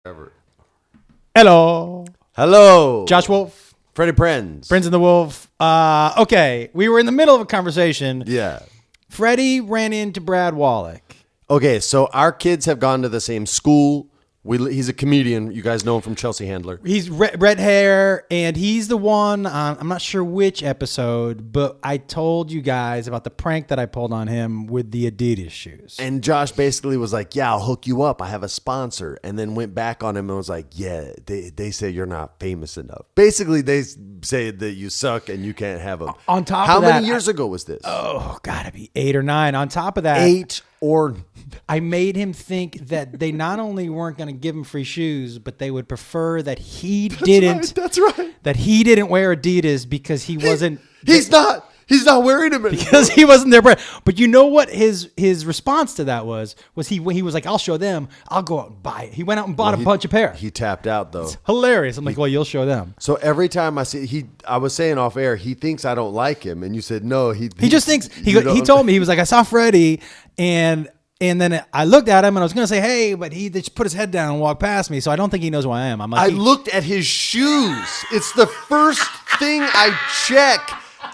Ever. Hello. Hello. Josh Wolf. Freddie Prinze. Prinze and the Wolf. Okay. We were in the middle of a conversation. Yeah. Freddie ran into Brad Wallach. Okay, so our kids have gone to the same school. He's a comedian. You guys know him from Chelsea Handler. He's red hair, and he's the one on, I'm not sure which episode, but I told you guys about the prank that I pulled on him with the Adidas shoes. And Josh basically was like, yeah, I'll hook you up. I have a sponsor. And then went back on him and was like, yeah, they say you're not famous enough. Basically, they say that you suck and you can't have them. On top How of that, many years ago was this? Oh, gotta be 8 or 9. On top of that, 8 or... I made him think that they not only weren't going to give him free shoes, but they would prefer that he didn't. That's right. That he didn't wear Adidas because he wasn't. He's not wearing them anymore. Because he wasn't their brand. But you know what his response to that was he was like, I'll show them. I'll go out and buy it. He went out and bought a bunch of pairs. He tapped out though. It's hilarious. I'm like, well, you'll show them. So every time I see I was saying off air, he thinks I don't like him, and you said no. He just thinks he told me, he was like, I saw Freddie and then I looked at him and I was going to say, hey, but he just put his head down and walked past me. So I don't think he knows who I am. I'm like, I looked at his shoes. It's the first thing I check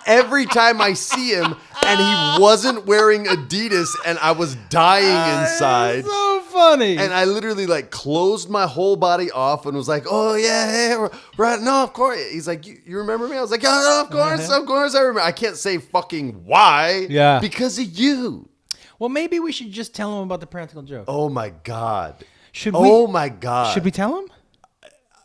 every time I see him. And he wasn't wearing Adidas and I was dying inside. So funny. And I literally like closed my whole body off and was like, oh yeah, right. No, of course. He's like, you remember me? I was like, oh, no, of course I remember. I can't say fucking why. Yeah. Because of you. Well, maybe we should just tell him about the practical joke. Oh my God. Oh my God. Should we tell him?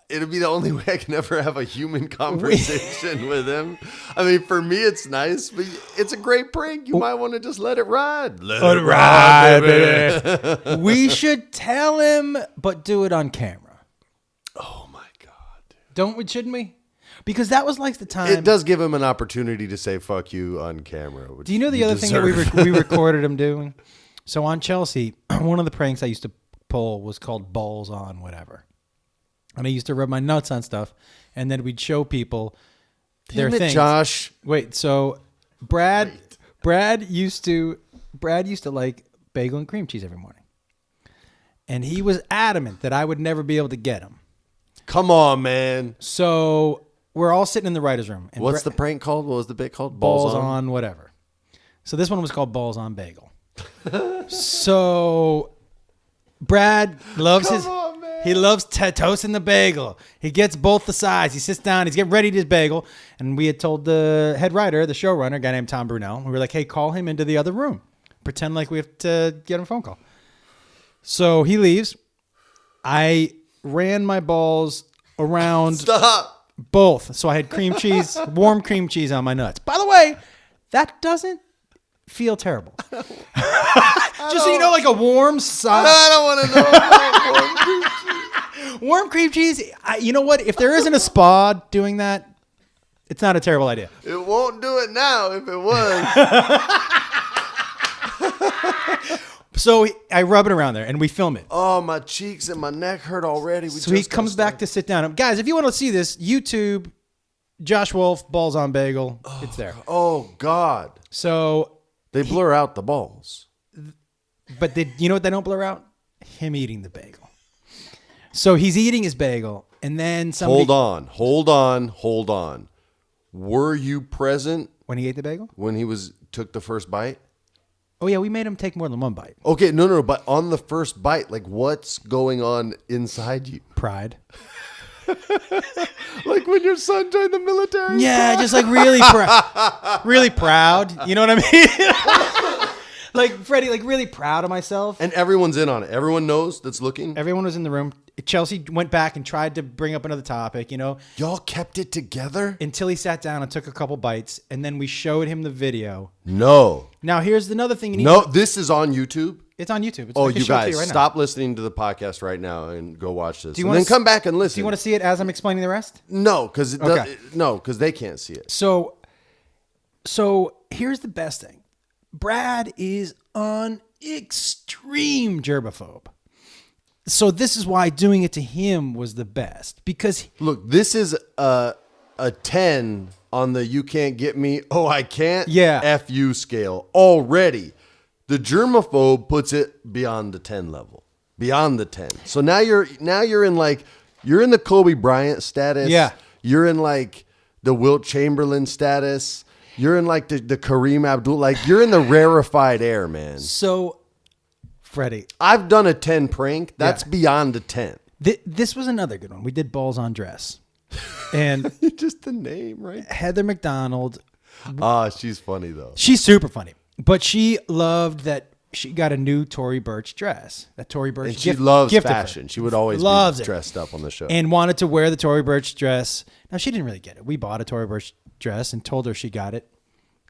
It'll be the only way I can ever have a human conversation with him. I mean, for me, it's nice, but it's a great prank. You might want to just let it ride. Let it ride, baby. We should tell him, but do it on camera. Oh my God. Shouldn't we? Because that was like the time. It does give him an opportunity to say "fuck you" on camera. Do you know the other thing that we recorded him doing? So on Chelsea, one of the pranks I used to pull was called balls on whatever, and I used to rub my nuts on stuff, and then we'd show people their things. Josh. Wait, so Brad used to like bagel and cream cheese every morning, and he was adamant that I would never be able to get him. Come on, man. So we're all sitting in the writer's room. And what's the prank called? What was the bit called? Balls on whatever. So this one was called Balls on Bagel. So Brad loves he loves toasting the bagel. He gets both the sides. He sits down. He's getting ready to his bagel. And we had told the head writer, the showrunner, a guy named Tom Brunel, we were like, hey, call him into the other room. Pretend like we have to get him a phone call. So he leaves. I ran my balls around both. So I had cream cheese, warm cream cheese on my nuts. By the way, that doesn't feel terrible. Just so you know, like a warm sauce. I don't want to know about warm cream cheese. Warm cream cheese. You know what? If there isn't a spa doing that, it's not a terrible idea. It won't do it now if it was. So I rub it around there and we film it. Oh, my cheeks and my neck hurt already. So he comes back to sit down. Guys, if you want to see this, YouTube, Josh Wolf, Balls on Bagel. It's there. Oh, God. So they blur out the balls. But you know what they don't blur out? Him eating the bagel. So he's eating his bagel and then somebody... Hold on. Were you present? When he ate the bagel? When he took the first bite? Oh, yeah, we made him take more than one bite. Okay, no, but on the first bite, like what's going on inside you? Pride. Like when your son joined the military? Yeah, just like really really proud. You know what I mean? Like Freddie, like really proud of myself. And everyone's in on it. Everyone knows that's looking. Everyone was in the room. Chelsea went back and tried to bring up another topic, you know. Y'all kept it together? Until he sat down and took a couple bites, and then we showed him the video. No. Now, here's another thing you need to... this is on YouTube? It's on YouTube. It's you guys, stop listening to the podcast right now and go watch this. And then come back and listen. Do you want to see it as I'm explaining the rest? No, because they can't see it. So here's the best thing. Brad is an extreme germaphobe. So this is why doing it to him was the best. Because look, this is a 10 on the you can't get me, oh I can't, F you scale already. The germaphobe puts it beyond the 10 level. beyond the 10. So now you're in like, you're in the Kobe Bryant status. Yeah. You're in like the Wilt Chamberlain status. You're in like the Kareem Abdul, like you're in the rarefied air, man. So, Freddie, I've done a 10 prank. That's beyond a 10. This was another good one. We did balls on dress. And just the name, right? Heather McDonald. She's funny though. She's super funny. But she loved that she got a new Tory Burch dress. That Tory Burch and she loves fashion. She would always be dressed up on the show. And wanted to wear the Tory Burch dress. Now, she didn't really get it. We bought a Tory Burch dress and told her she got it.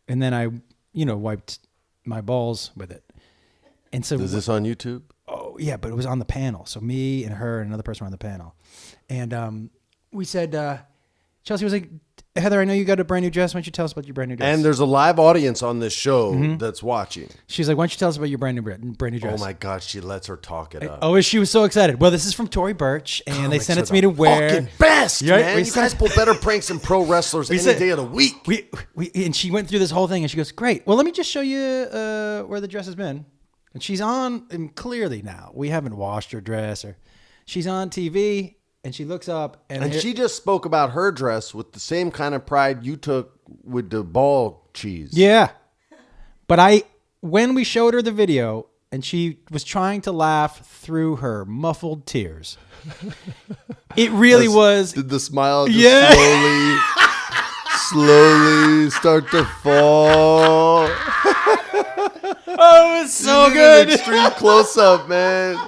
And then I, wiped my balls with it. And so, is this on YouTube? Oh, yeah, but it was on the panel. So me and her and another person were on the panel. And we said, Chelsea was like, Heather, I know you got a brand new dress. Why don't you tell us about your brand new dress? And there's a live audience on this show that's watching. She's like, why don't you tell us about your brand new dress? Oh, my God. She lets her talk it up. Oh, she was so excited. Well, this is from Tory Burch, and they sent it to me to wear. Fucking best, man. You guys pull better pranks than pro wrestlers any day of the week. And she went through this whole thing, and she goes, great. Well, let me just show you where the dress has been. And she's on, and clearly now, we haven't washed her dress. She's on TV, and she looks up. And she just spoke about her dress with the same kind of pride you took with the ball cheese. Yeah. But when we showed her the video, and she was trying to laugh through her muffled tears, it really was. Did the smile just slowly start to fall? Oh, it was so good. Extreme close up, man.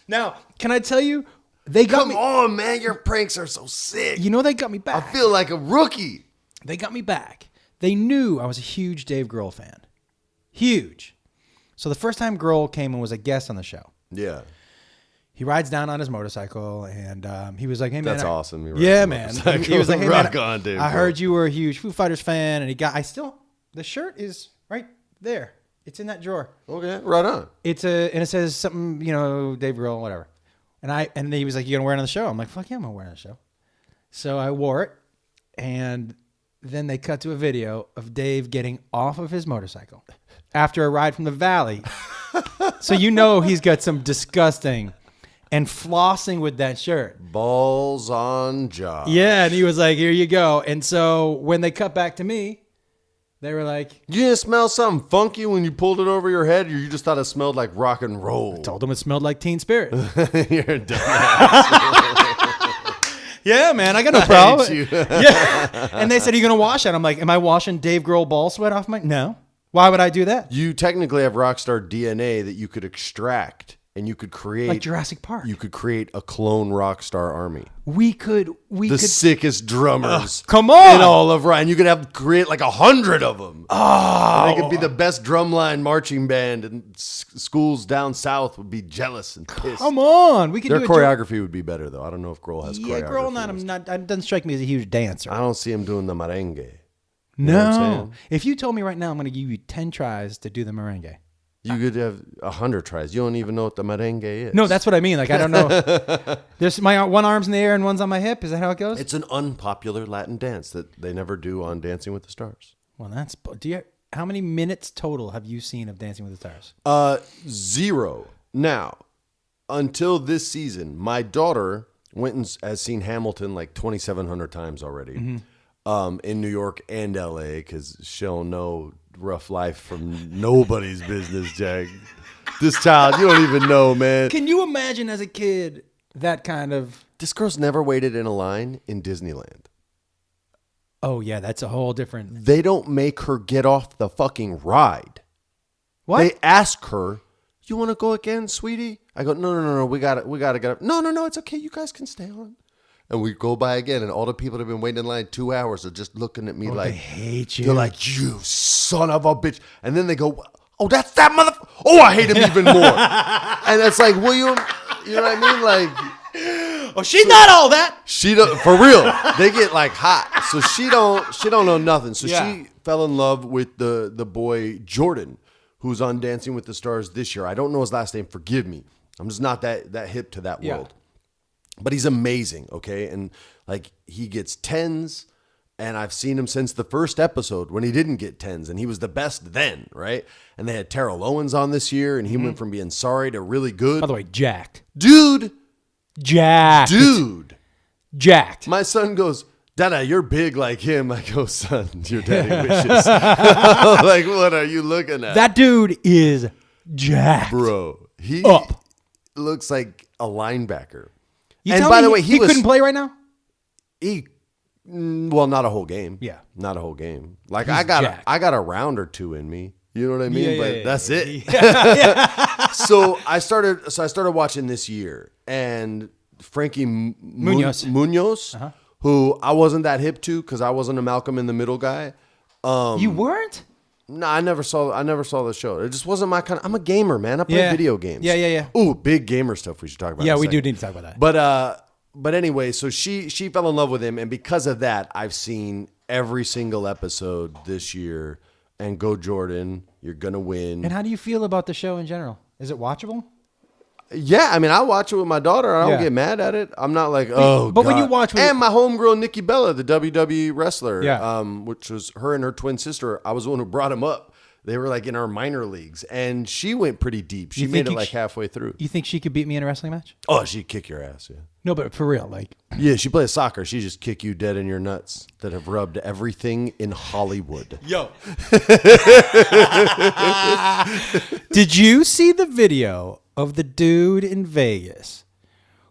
Now, can I tell you, they got me. Come on, man. Your pranks are so sick. They got me back. I feel like a rookie. They got me back. They knew I was a huge Dave Grohl fan. Huge. So the first time Grohl came and was a guest on the show. Yeah. He rides down on his motorcycle, and he was like, "Hey man, that's awesome." Yeah, man. He was like, "Hey man, on, dude, I heard you were a huge Foo Fighters fan," and the shirt is right there. It's in that drawer. Okay, right on. And it says something, Dave Grohl, whatever. And he was like, "You gonna wear it on the show?" I'm like, "Fuck yeah, I'm gonna wear it on the show." So I wore it, and then they cut to a video of Dave getting off of his motorcycle after a ride from the valley. So he's got some disgusting. And flossing with that shirt. Balls on job. Yeah, and he was like, here you go. And so when they cut back to me, they were like... You didn't smell something funky when you pulled it over your head? Or you just thought it smelled like rock and roll? I told them it smelled like Teen Spirit. You're a dumbass. Yeah, man, I got no problem. I hate you. Yeah. And they said, are you going to wash it? I'm like, am I washing Dave Grohl ball sweat off my... No. Why would I do that? You technically have rockstar DNA that you could extract. And you could create... Like Jurassic Park. You could create a clone rock star army. We could... The sickest drummers. Come on! In all of Ryan. You could create like 100 of them. Oh! And they could be the best drumline marching band. And schools down south would be jealous and pissed. Come on! We could Their do choreography would be better, though. I don't know if Grohl has choreography. Yeah, Grohl doesn't strike me as a huge dancer. I don't see him doing the merengue. No. If you told me right now I'm going to give you 10 tries to do the merengue. You could have 100 tries. You don't even know what the merengue is. No, that's what I mean. Like, I don't know. There's my one arm's in the air and one's on my hip. Is that how it goes? It's an unpopular Latin dance that they never do on Dancing with the Stars. Well, how many minutes total have you seen of Dancing with the Stars? 0. Now, until this season, my daughter went and has seen Hamilton like 2,700 times already in New York and LA because she'll know rough life from nobody's business, Jack. This child, you don't even know, man. Can you imagine as a kid that kind of... This girl's never waited in a line in Disneyland. Oh, yeah, that's a whole different... They don't make her get off the fucking ride. What? They ask her, you want to go again, sweetie? I go, no, we got to get up. No, it's okay. You guys can stay on. And we go by again, and all the people that have been waiting in line 2 hours are just looking at me like... They hate you. They're like, you son of a bitch. And then they go, oh, that's that motherfucker. Oh, I hate him even more. And it's like, William, you know what I mean? Like... Oh, she's not all that. She don't, for real. They get like hot. So she don't know nothing. So she fell in love with the boy Jordan, who's on Dancing with the Stars this year. I don't know his last name. Forgive me. I'm just not that hip to that world. But he's amazing, okay? And like he gets 10s And I've seen him since the first episode when he didn't get 10s, and he was the best then, right? And they had Terrell Owens on this year, and he went from being sorry to really good. By the way, jacked. Dude. Jacked. Dude. Jacked. My son goes, Dada, you're big like him. I go, son, your daddy wishes. Like, what are you looking at? That dude is jacked. Bro, he looks like a linebacker. And by the way, he couldn't play right now? Well, not a whole game. Yeah. Not a whole game. Like, He's I got jacked. a round or two in me. You know what I mean? But that's it. Yeah. So I started watching this year, and Frankie Munoz, who I wasn't that hip to because I wasn't a Malcolm in the Middle guy. You weren't? No, I never saw the show. It just wasn't my kind of, I'm a gamer, man. I play video games. Yeah. Ooh, big gamer stuff we should talk about. Yeah, we do need to talk about that. But anyway, so she fell in love with him, and because of that, I've seen every single episode this year. And go Jordan, you're gonna win. And how do you feel about the show in general? Is it watchable? Yeah, I mean, I watch it with my daughter. I don't get mad at it. I'm not like, oh, but God. when you watch, and my homegirl Nikki Bella, the WWE wrestler, Yeah. Which was her and her twin sister. I was the one who brought him up. They were like in our minor leagues, and she went pretty deep. She made it like halfway through. You think she could beat me in a wrestling match? Oh, she'd kick your ass, yeah. No, but for real, like. Yeah, she plays soccer. She just kick you dead in your nuts that have rubbed everything in Hollywood. Yo. Did you see the video of the dude in Vegas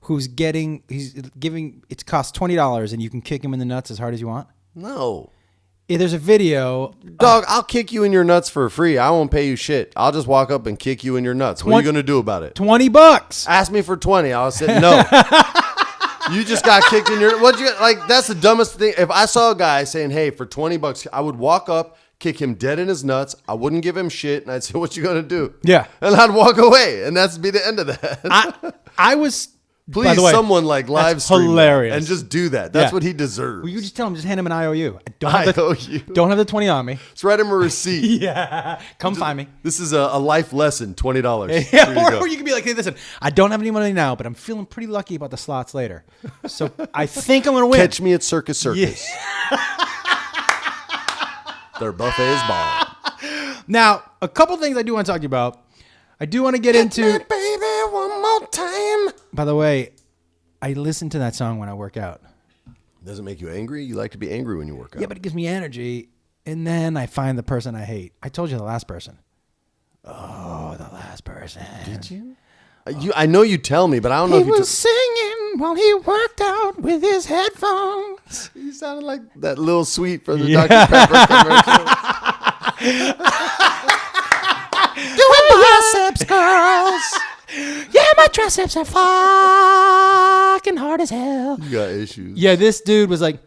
who's it costs $20 and you can kick him in the nuts as hard as you want? No. Yeah, there's a video. Dog, I'll kick you in your nuts for free. I won't pay you shit. I'll just walk up and kick you in your nuts. What are you going to do about it? $20. Ask me for 20. I'll say no. You just got kicked in your... That's the dumbest thing. If I saw a guy saying, hey, for $20, I would walk up, kick him dead in his nuts. I wouldn't give him shit. And I'd say, what you going to do? Yeah. And I'd walk away. And that's be the end of that. I was... Please, by the way, someone live stream hilarious. and just do that. That's what he deserves. Well, you just tell him, just hand him an IOU. Don't have the 20 on me. Just write him a receipt. Yeah. Find me. This is a life lesson, $20. Yeah, or you can be like, hey, listen, I don't have any money now, but I'm feeling pretty lucky about the slots later. So I think I'm going to win. Catch me at Circus Circus. Yeah. Their buffet is bomb. Now, a couple things I do want to talk to you about. I do want to get into... me, baby, one more time. By the way, I listen to that song when I work out. Does it make you angry? You like to be angry when you work out. Yeah, but it gives me energy. And then I find the person I hate. I told you the last person. Oh, the last person. Did you? I know you tell me, but I don't know if you... He was singing while he worked out with his headphones. You sounded like that little sweet from the Dr. Pepper commercial. Doing biceps, girls. Yeah, my triceps are fucking hard as hell. You got issues. Yeah, this dude was like,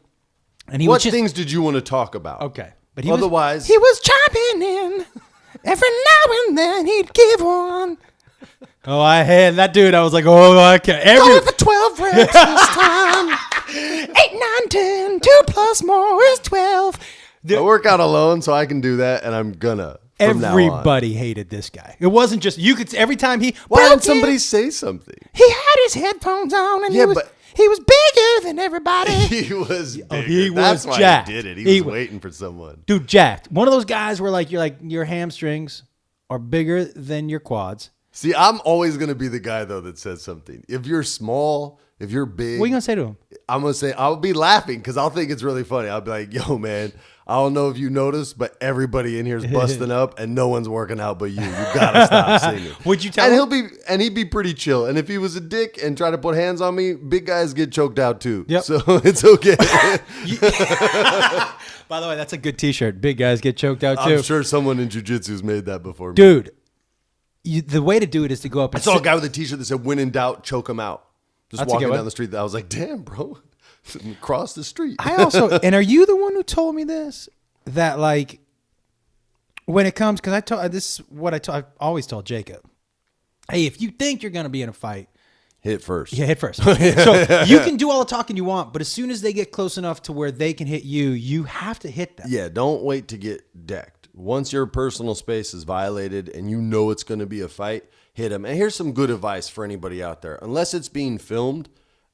and he what was just, things did you want to talk about? Okay, but he otherwise he was chiming in every now and then. He'd give one. Oh, I had that dude. I was like, oh, I can't. Going for 12 reps this time. 8, 9, 10. 2 plus more is 12. I work out alone, so I can do that, and I'm gonna. Everybody hated this guy. It wasn't just you could every time he. Why did somebody say something? He had his headphones on, and he was bigger than everybody. He was bigger. He That's was why jacked. he did it. He was waiting for someone. Dude, jacked. One of those guys where your hamstrings are bigger than your quads. See, I'm always gonna be the guy though that says something. If you're small, if you're big, what are you gonna say to him? I'm gonna say I'll be laughing because I'll think it's really funny. I'll be like, "Yo, man, I don't know if you noticed, but everybody in here is busting up, and no one's working out but you. You gotta stop singing." Would you tell him? He'd be pretty chill. And if he was a dick and tried to put hands on me, big guys get choked out too. Yep. So it's okay. By the way, that's a good T-shirt. Big guys get choked out too. I'm sure someone in jiu-jitsu's made that before me. Dude, the way to do it is to go up and I saw a guy with a T-shirt that said, "When in doubt, choke him out." Just That's walking down the street. I was like, damn, bro. Cross the street. I also, and are you the one who told me this? That like, when it comes, because this is what I always told Jacob. Hey, if you think you're going to be in a fight, hit first. Yeah, hit first. So you can do all the talking you want, but as soon as they get close enough to where they can hit you, you have to hit them. Yeah, don't wait to get decked. Once your personal space is violated and you know it's going to be a fight, hit them. And here's some good advice for anybody out there. Unless it's being filmed,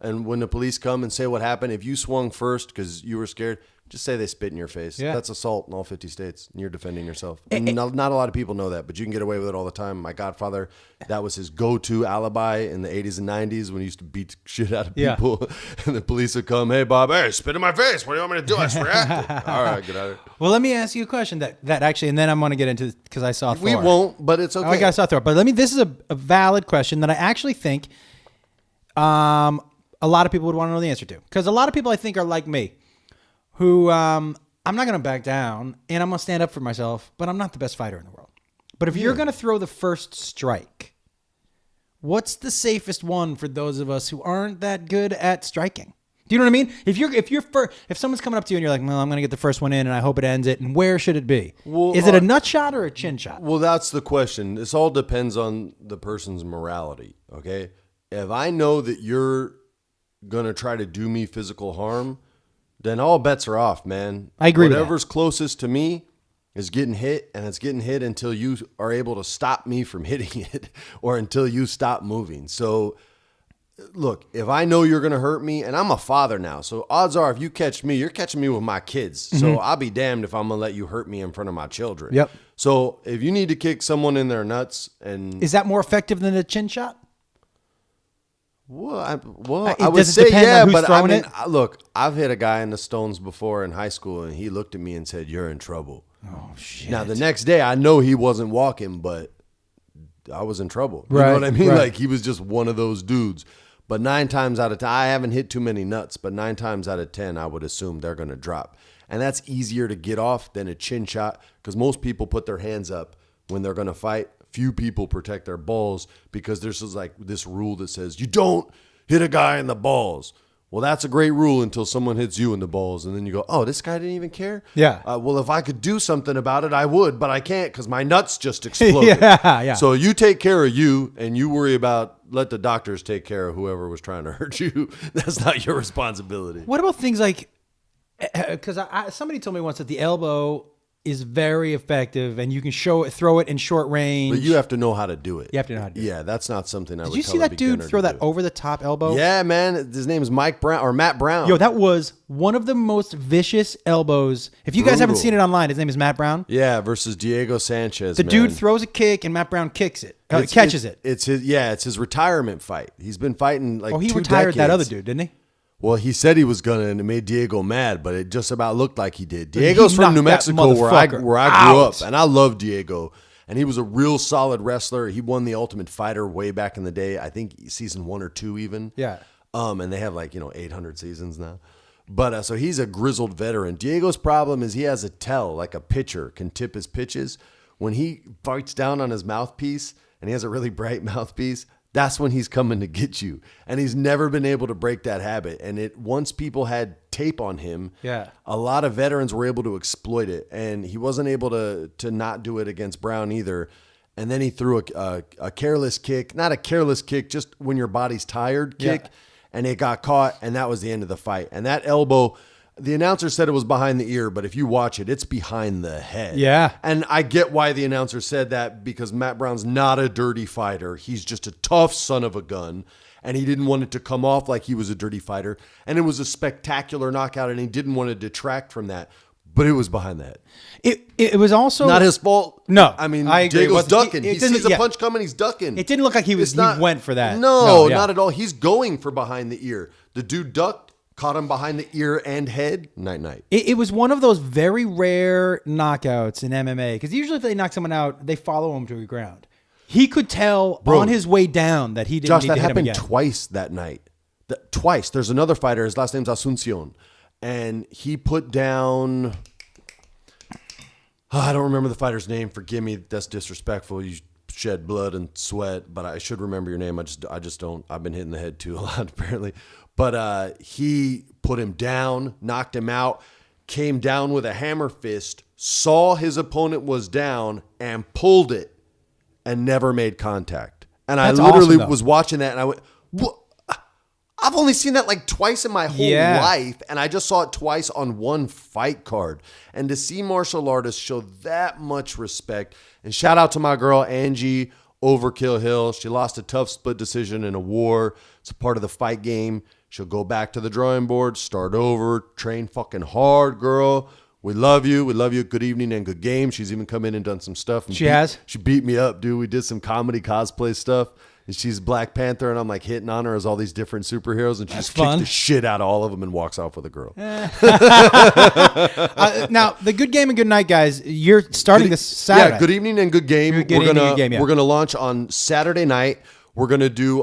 And when the police come and say what happened, if you swung first because you were scared, just say they spit in your face. Yeah. That's assault in all 50 states. And you're defending yourself. And not a lot of people know that, but you can get away with it all the time. My godfather, that was his go-to alibi in the 80s and 90s when he used to beat shit out of people. Yeah. And the police would come, hey, Bob, hey, spit in my face. What do you want me to do? I just reacted. All right, get out of here. Well, let me ask you a question that actually, and then I'm going to get into it because I saw Thor. We won't, but it's okay. I saw Thor. But this is a valid question that I actually think a lot of people would want to know the answer to. Because a lot of people, I think, are like me, who I'm not going to back down, and I'm going to stand up for myself, but I'm not the best fighter in the world. But if you're going to throw the first strike, what's the safest one for those of us who aren't that good at striking? Do you know what I mean? If someone's coming up to you and you're like, well, I'm going to get the first one in and I hope it ends it, and where should it be? Well, is it a nut shot or a chin shot? Well, that's the question. This all depends on the person's morality, okay? If I know that you're going to try to do me physical harm, then all bets are off, man. I agree with that. Whatever's closest to me is getting hit, and it's getting hit until you are able to stop me from hitting it or until you stop moving. So, look, if I know you're going to hurt me, and I'm a father now, so odds are if you catch me, you're catching me with my kids. Mm-hmm. So I'll be damned if I'm going to let you hurt me in front of my children. Yep. So if you need to kick someone in their nuts and... Is that more effective than a chin shot? Well, I would say yeah, but I mean, look, I've hit a guy in the stones before in high school, and he looked at me and said, "You're in trouble." Oh shit! Now the next day, I know he wasn't walking, but I was in trouble. You know what I mean? Right. Like he was just one of those dudes. But 9 times out of 10, I haven't hit too many nuts, but 9 times out of 10, I would assume they're going to drop, and that's easier to get off than a chin shot because most people put their hands up when they're going to fight. Few people protect their balls because there's like this rule that says you don't hit a guy in the balls. Well, that's a great rule until someone hits you in the balls, and then you go, "Oh, this guy didn't even care." Yeah. Well, if I could do something about it, I would, but I can't because my nuts just exploded. Yeah. So you take care of you, and you worry about let the doctors take care of whoever was trying to hurt you. That's not your responsibility. What about things like? Because somebody told me once that the elbow is very effective, and you can throw it in short range. But you have to know how to do it. You have to know how to do it. Yeah, that's not something I would tell a beginner. Did you see that dude throw that over the top elbow? Yeah, man. His name is Matt Brown. Yo, that was one of the most vicious elbows. If you guys haven't seen it online, his name is Matt Brown. Yeah, versus Diego Sanchez. The dude throws a kick, and Matt Brown catches it. It's his retirement fight. He's been fighting like 2 decades. He retired that other dude, didn't he? Well, he said he was gonna, and it made Diego mad, but it just about looked like he did. Diego's from New Mexico, where I grew up, and I love Diego. And he was a real solid wrestler. He won the Ultimate Fighter way back in the day. I think season 1 or 2 even. Yeah. And they have 800 seasons now. But so he's a grizzled veteran. Diego's problem is he has a tell, like a pitcher can tip his pitches. When he bites down on his mouthpiece, and he has a really bright mouthpiece, that's when he's coming to get you. And he's never been able to break that habit. And once people had tape on him, a lot of veterans were able to exploit it. And he wasn't able to not do it against Brown either. And then he threw a careless kick, not a careless kick, just when your body's tired kick. And it got caught, and that was the end of the fight. And that elbow, the announcer said it was behind the ear, but if you watch it, it's behind the head. Yeah. And I get why the announcer said that because Matt Brown's not a dirty fighter. He's just a tough son of a gun, and he didn't want it to come off like he was a dirty fighter. And it was a spectacular knockout, and he didn't want to detract from that. But it was behind the head. It was also not his fault. No, I mean, Diego's ducking. He sees a punch coming, he's ducking. It didn't look like he went for that. No, not at all. He's going for behind the ear. The dude ducked, caught him behind the ear and head. Night. It was one of those very rare knockouts in MMA because usually if they knock someone out, they follow him to the ground. He could tell on his way down that he didn't. Josh, that happened twice that night. Twice. There's another fighter. His last name's Asuncion. And he put down, I don't remember the fighter's name. Forgive me. That's disrespectful. You shed blood and sweat, but I should remember your name. I just don't. I've been hitting the head too a lot apparently. But he put him down, knocked him out, came down with a hammer fist, saw his opponent was down and pulled it and never made contact. And I literally was watching that and I went, what? I've only seen that like twice in my whole life, and I just saw it twice on one fight card. And to see martial artists show that much respect, and shout out to my girl Angie Overkill Hill. She lost a tough split decision in a war. It's a part of the fight game. She'll go back to the drawing board, start over, train fucking hard, girl. We love you. We love you. Good evening and good game. She's even come in and done some stuff. And She beat me up, dude. We did some comedy cosplay stuff. And she's Black Panther, and I'm like hitting on her as all these different superheroes, and she just kicks the shit out of all of them and walks off with a girl. Now, the Good Game and Good Night, guys, you're starting this Saturday. Yeah, Good evening and good game. We're gonna launch on Saturday night. We're gonna do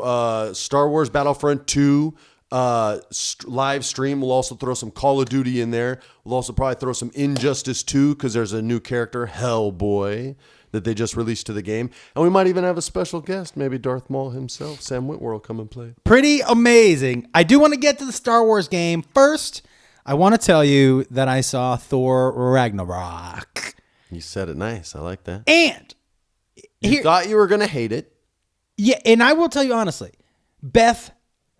Star Wars Battlefront 2 live stream. We'll also throw some Call of Duty in there. We'll also probably throw some Injustice 2 because there's a new character, Hellboy, that they just released to the game. And we might even have a special guest, maybe Darth Maul himself, Sam Witwer, will come and play. Pretty amazing. I do want to get to the Star Wars game. First, I want to tell you that I saw Thor Ragnarok. You said it nice. I like that. And you thought you were going to hate it. Yeah, and I will tell you honestly, Beth,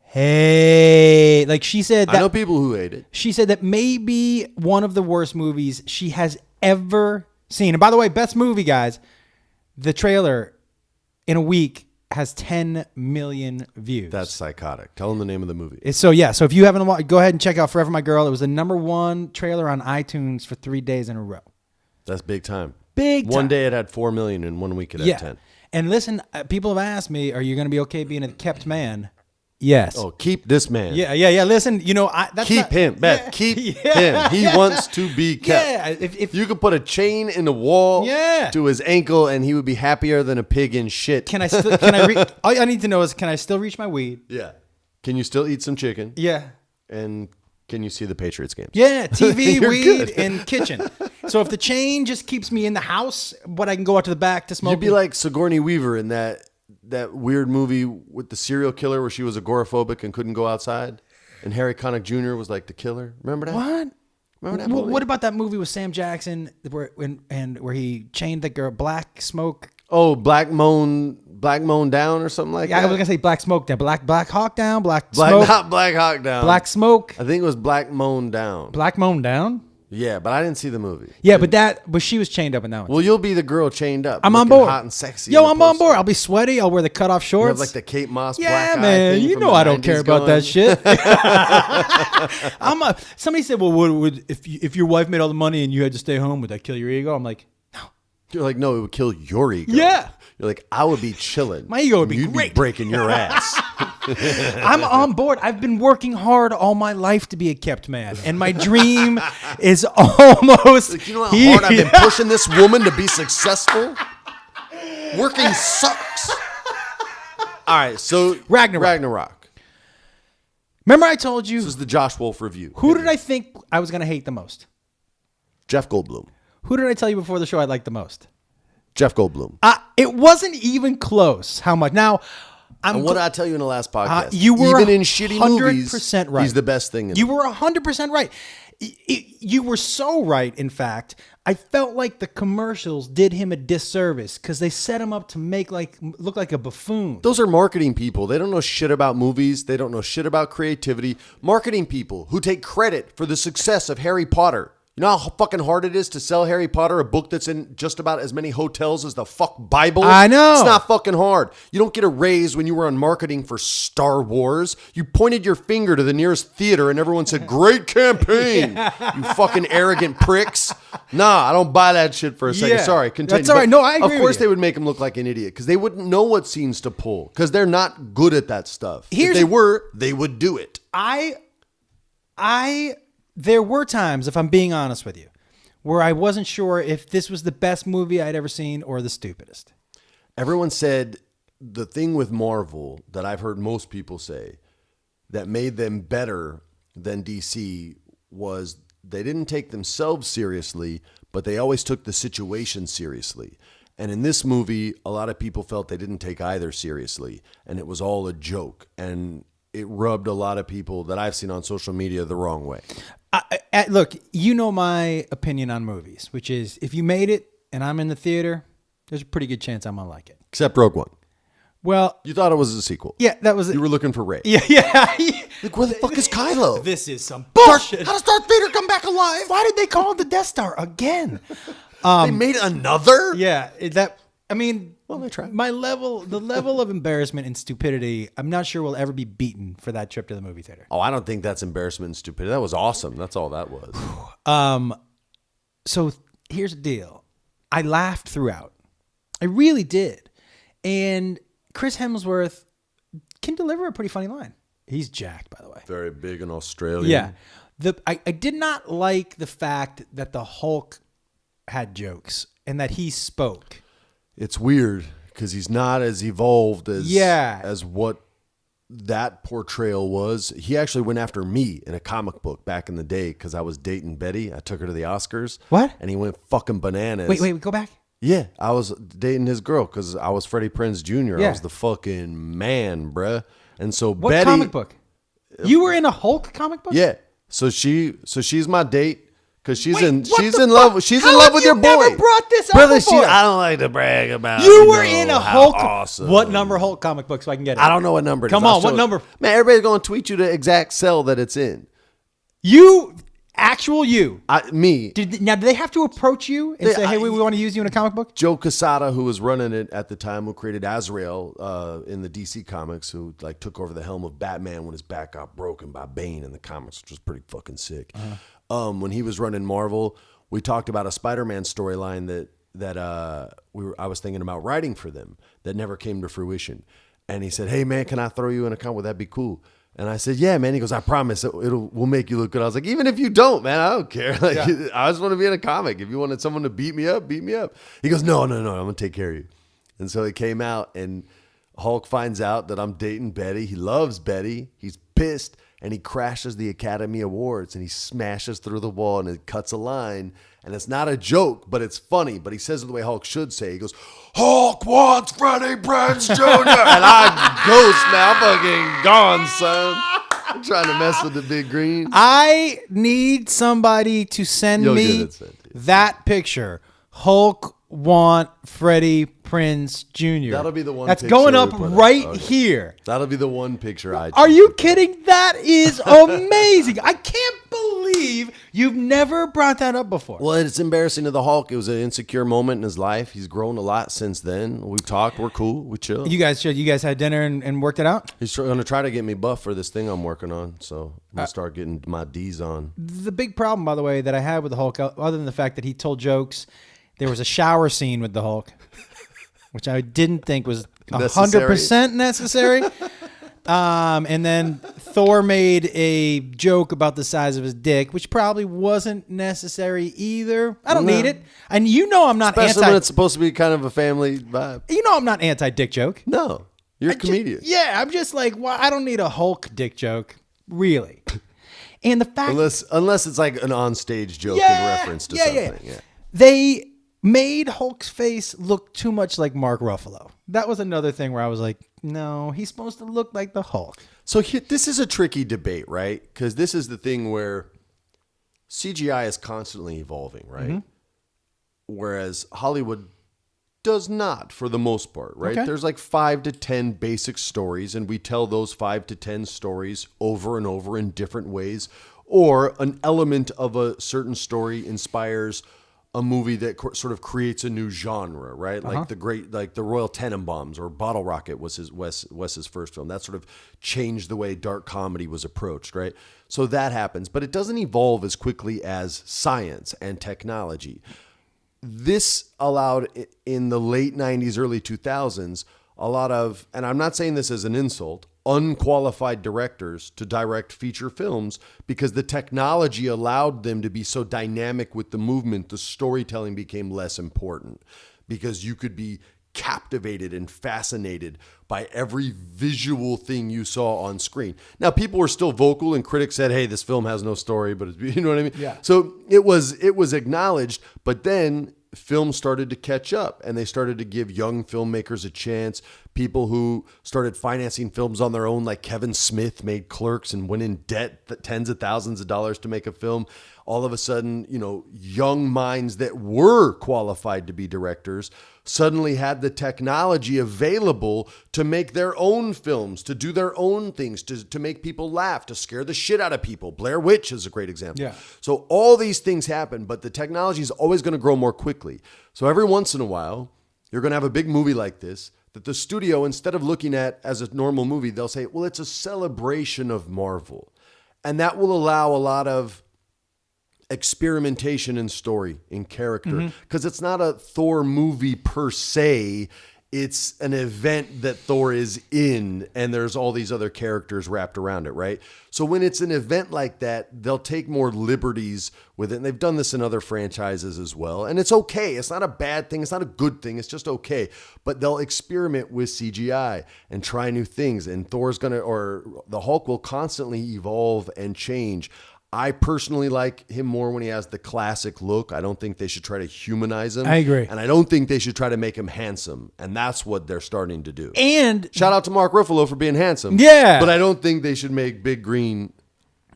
hey, like she said that, I know people who hate it. She said that maybe one of the worst movies she has ever seen. And by the way, Beth's movie, guys, the trailer in a week has 10 million views. That's psychotic. Tell them the name of the movie. So if you haven't watched, go ahead and check out Forever My Girl. It was the #1 trailer on iTunes for 3 days in a row. That's big time. Big time. One day it had 4 million, and 1 week it had 10. And listen, people have asked me, are you going to be okay being a kept man? Yes. Oh, keep this man. Yeah. Listen, keep him, Beth. Keep him. He wants to be kept. Yeah. If you could put a chain in the wall to his ankle, and he would be happier than a pig in shit. Can I all I need to know is, can I still reach my weed? Yeah. Can you still eat some chicken? Yeah. And can you see the Patriots games? Yeah. TV, weed, and kitchen. So if the chain just keeps me in the house, but I can go out to the back to smoke. You'd be like Sigourney Weaver in that weird movie with the serial killer where she was agoraphobic and couldn't go outside, and Harry Connick Jr. was like the killer. Remember that? What? Remember that movie? What about that movie with Sam Jackson where he chained the girl, Black Smoke? Oh, Black Moan Down or something like that. I was gonna say Black Smoke Down, Black Hawk Down, Smoke. Not Black Hawk Down. Black Smoke. I think it was Black Moan Down. Black Moan Down. Yeah, but I didn't see the movie. Yeah, but she was chained up in that one. Well, you'll be the girl chained up. I'm on board. Hot and sexy. Yo, I'm on board. I'll be sweaty. I'll wear the cutoff shorts. You have like the Kate Moss black eye. Yeah, man. Thing You from know the I don't care about that shit. Somebody said, well, if your wife made all the money and you had to stay home, would that kill your ego? I'm like, no. You're like, no, it would kill your ego. Yeah. You're like, I would be chilling. My ego would be You'd great. be breaking your ass. I'm on board. I've been working hard all my life to be a kept man, and my dream is almost like, you know how hard I've been pushing this woman to be successful? Working sucks. All right, so Ragnarok. Remember I told you? This is the Josh Wolf review. Who did I think I was going to hate the most? Jeff Goldblum. Who did I tell you before the show I liked the most? Jeff Goldblum. It wasn't even close how much. Now, and what did I tell you in the last podcast? You were even in shitty movies, right. He's the best thing. You were 100% right. You were so right, in fact. I felt like the commercials did him a disservice because they set him up to look like a buffoon. Those are marketing people. They don't know shit about movies. They don't know shit about creativity. Marketing people who take credit for the success of Harry Potter. You know how fucking hard it is to sell Harry Potter, a book that's in just about as many hotels as the fuck Bible? I know. It's not fucking hard. You don't get a raise when you were on marketing for Star Wars. You pointed your finger to the nearest theater and everyone said, great campaign, You fucking arrogant pricks. Nah, I don't buy that shit for a second. Yeah. Sorry, continue. That's all right. No, I agree Of course with you. they would make him look like an idiot because they wouldn't know what scenes to pull because they're not good at that stuff. If they were, they would do it. There were times, if I'm being honest with you, where I wasn't sure if this was the best movie I'd ever seen or the stupidest. Everyone said the thing with Marvel that I've heard most people say that made them better than DC was they didn't take themselves seriously, but they always took the situation seriously. And in this movie, a lot of people felt they didn't take either seriously, and it was all a joke. And it rubbed a lot of people that I've seen on social media the wrong way. Look, you know my opinion on movies, which is if you made it and I'm in the theater, there's a pretty good chance I'm going to like it. Except Rogue One. Well, you thought it was a sequel. Yeah, that was it. You were looking for Rey. Yeah. Like, where the fuck is Kylo? This is some bullshit. How does Darth Vader come back alive? Why did they call it the Death Star again? They made another? Yeah, Well, they try. The level of embarrassment and stupidity, I'm not sure we'll ever be beaten for that trip to the movie theater. Oh, I don't think that's embarrassment and stupidity. That was awesome. That's all that was. So here's the deal. I laughed throughout. I really did. And Chris Hemsworth can deliver a pretty funny line. He's jacked, by the way. Very big in Australia. Yeah. I did not like the fact that the Hulk had jokes and that he spoke. It's weird because he's not as evolved as what that portrayal was. He actually went after me in a comic book back in the day because I was dating Betty. I took her to the Oscars. What? And he went fucking bananas. Wait, go back. Yeah, I was dating his girl because I was Freddie Prinze Jr. Yeah. I was the fucking man, bruh. And so What Betty, comic book? You were in a Hulk comic book? Yeah. So she's my date because she's Wait, in what she's the in fuck? love with How with have your you boy. never brought this up Brother, before? I don't like to brag about. You were in a how Hulk. Awesome. What number Hulk comic book so I can get it? I don't know what number. Come on, what number? Man, everybody's gonna tweet you the exact cell that it's in. You. Me. Did they have to approach you and say, hey, we want to use you in a comic book? Joe Quesada, who was running it at the time, who created Azrael in the DC comics, who like took over the helm of Batman when his back got broken by Bane in the comics, which was pretty fucking sick. When he was running Marvel, we talked about a Spider-Man storyline that I was thinking about writing for them that never came to fruition. And he said, hey man, can I throw you in a comic? Would that be cool? And I said, yeah, man. He goes, I promise we'll make you look good. I was like, even if you don't, man, I don't care. Like, yeah. I just want to be in a comic. If you wanted someone to beat me up, beat me up. He goes, no, I'm going to take care of you. And so it came out and Hulk finds out that I'm dating Betty. He loves Betty. He's pissed and he crashes the Academy Awards and he smashes through the wall and it cuts a line. And it's not a joke, but it's funny. But he says it the way Hulk should say. He goes, Hulk wants Freddie Prinze Jr. And I ghost, man. I'm fucking gone, son. I'm trying to mess with the big green. I need somebody to send me that picture. Hulk want Freddie Prinze Jr. That'll be the one. That's going up right here. That'll be the one picture I. Are you kidding? That is amazing. I can't believe you've never brought that up before. Well, it's embarrassing to the Hulk. It was an insecure moment in his life. He's grown a lot since then. We've talked. We're cool. We chill. You guys had dinner and worked it out? He's going to try to get me buff for this thing I'm working on. So I'm going to start getting my D's on. The big problem, by the way, that I had with the Hulk, other than the fact that he told jokes, there was a shower scene with the Hulk, which I didn't think was 100% necessary. And then Thor made a joke about the size of his dick, which probably wasn't necessary either. I don't need it. And you know I'm not Especially when it's supposed to be kind of a family vibe. You know I'm not anti-dick joke. No, you're a comedian. I'm just like, well, I don't need a Hulk dick joke, really. And the fact... Unless it's like an onstage joke in reference to something. Yeah. They made Hulk's face look too much like Mark Ruffalo. That was another thing where I was like, no, he's supposed to look like the Hulk. So this is a tricky debate, right? Because this is the thing where CGI is constantly evolving, right? Mm-hmm. Whereas Hollywood does not, for the most part, right? Okay. There's like 5 to 10 basic stories, and we tell those 5 to 10 stories over and over in different ways. Or an element of a certain story inspires a movie that sort of creates a new genre, right? Like the Royal Tenenbaums or Bottle Rocket was Wes's first film. That sort of changed the way dark comedy was approached, right? So that happens, but it doesn't evolve as quickly as science and technology. This allowed in the late 90s, early 2000s, a lot of, and I'm not saying this as an insult, unqualified directors to direct feature films because the technology allowed them to be so dynamic with the movement. The storytelling became less important because you could be captivated and fascinated by every visual thing you saw on screen. Now, people were still vocal and critics said, hey, this film has no story, but it's, you know what I mean? Yeah. So it was acknowledged, but then film started to catch up and they started to give young filmmakers a chance. People who started financing films on their own, like Kevin Smith made Clerks and went in debt tens of thousands of dollars to make a film. All of a sudden, young minds that were qualified to be directors suddenly had the technology available to make their own films, to do their own things, to make people laugh, to scare the shit out of people. Blair Witch is a great example. Yeah. So all these things happen, but the technology is always going to grow more quickly. So every once in a while, you're going to have a big movie like this that the studio, instead of looking at as a normal movie, they'll say, well, it's a celebration of Marvel. And that will allow a lot of experimentation in story, in character, because it's not a Thor movie per se. It's an event that Thor is in, and there's all these other characters wrapped around it, right? So when it's an event like that, they'll take more liberties with it. And they've done this in other franchises as well. And it's okay. It's not a bad thing. It's not a good thing. It's just okay. But they'll experiment with CGI and try new things. And the Hulk will constantly evolve and change. I personally like him more when he has the classic look. I don't think they should try to humanize him. I agree. And I don't think they should try to make him handsome. And that's what they're starting to do. And shout out to Mark Ruffalo for being handsome. Yeah. But I don't think they should make Big Green.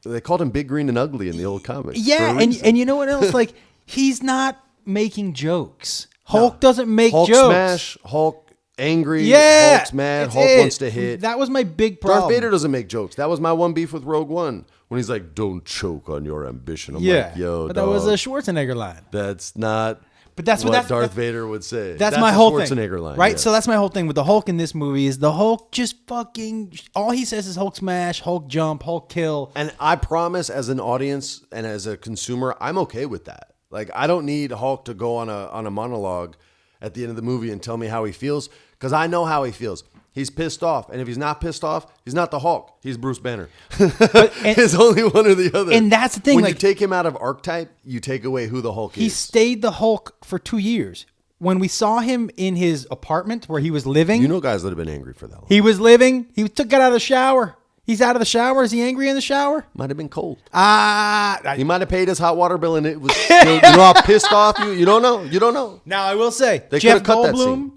They called him Big Green and Ugly in the old comics. Yeah. And you know what else? Like, he's not making jokes. Hulk doesn't make Hulk jokes. Smash, Hulk angry, Yeah. Hulk's mad, Hulk wants to hit. That was my big problem. Darth Vader doesn't make jokes. That was my one beef with Rogue One. When he's like, don't choke on your ambition. I'm like, yo, but dog, that was a Schwarzenegger line. That's not But that's what Darth Vader would say. That's my whole thing. Schwarzenegger line. Right? Yeah. So that's my whole thing with the Hulk in this movie is the Hulk just fucking, all he says is Hulk smash, Hulk jump, Hulk kill. And I promise as an audience and as a consumer, I'm okay with that. Like, I don't need Hulk to go on a monologue at the end of the movie and tell me how he feels, because I know how he feels. He's pissed off. And if he's not pissed off, he's not the Hulk. He's Bruce Banner. It's only one or the other. And that's the thing. When like, you take him out of archetype, you take away who the Hulk is. He stayed the Hulk for 2 years. When we saw him in his apartment where he was living. You know guys that have been angry for that long. He was living. He got out of the shower. He's out of the shower. Is he angry in the shower? Might have been cold. He might have paid his hot water bill and it was still, you know how pissed off you? You don't know. You don't know. Now, I will say, They Jeff could have cut that Goldblum, scene.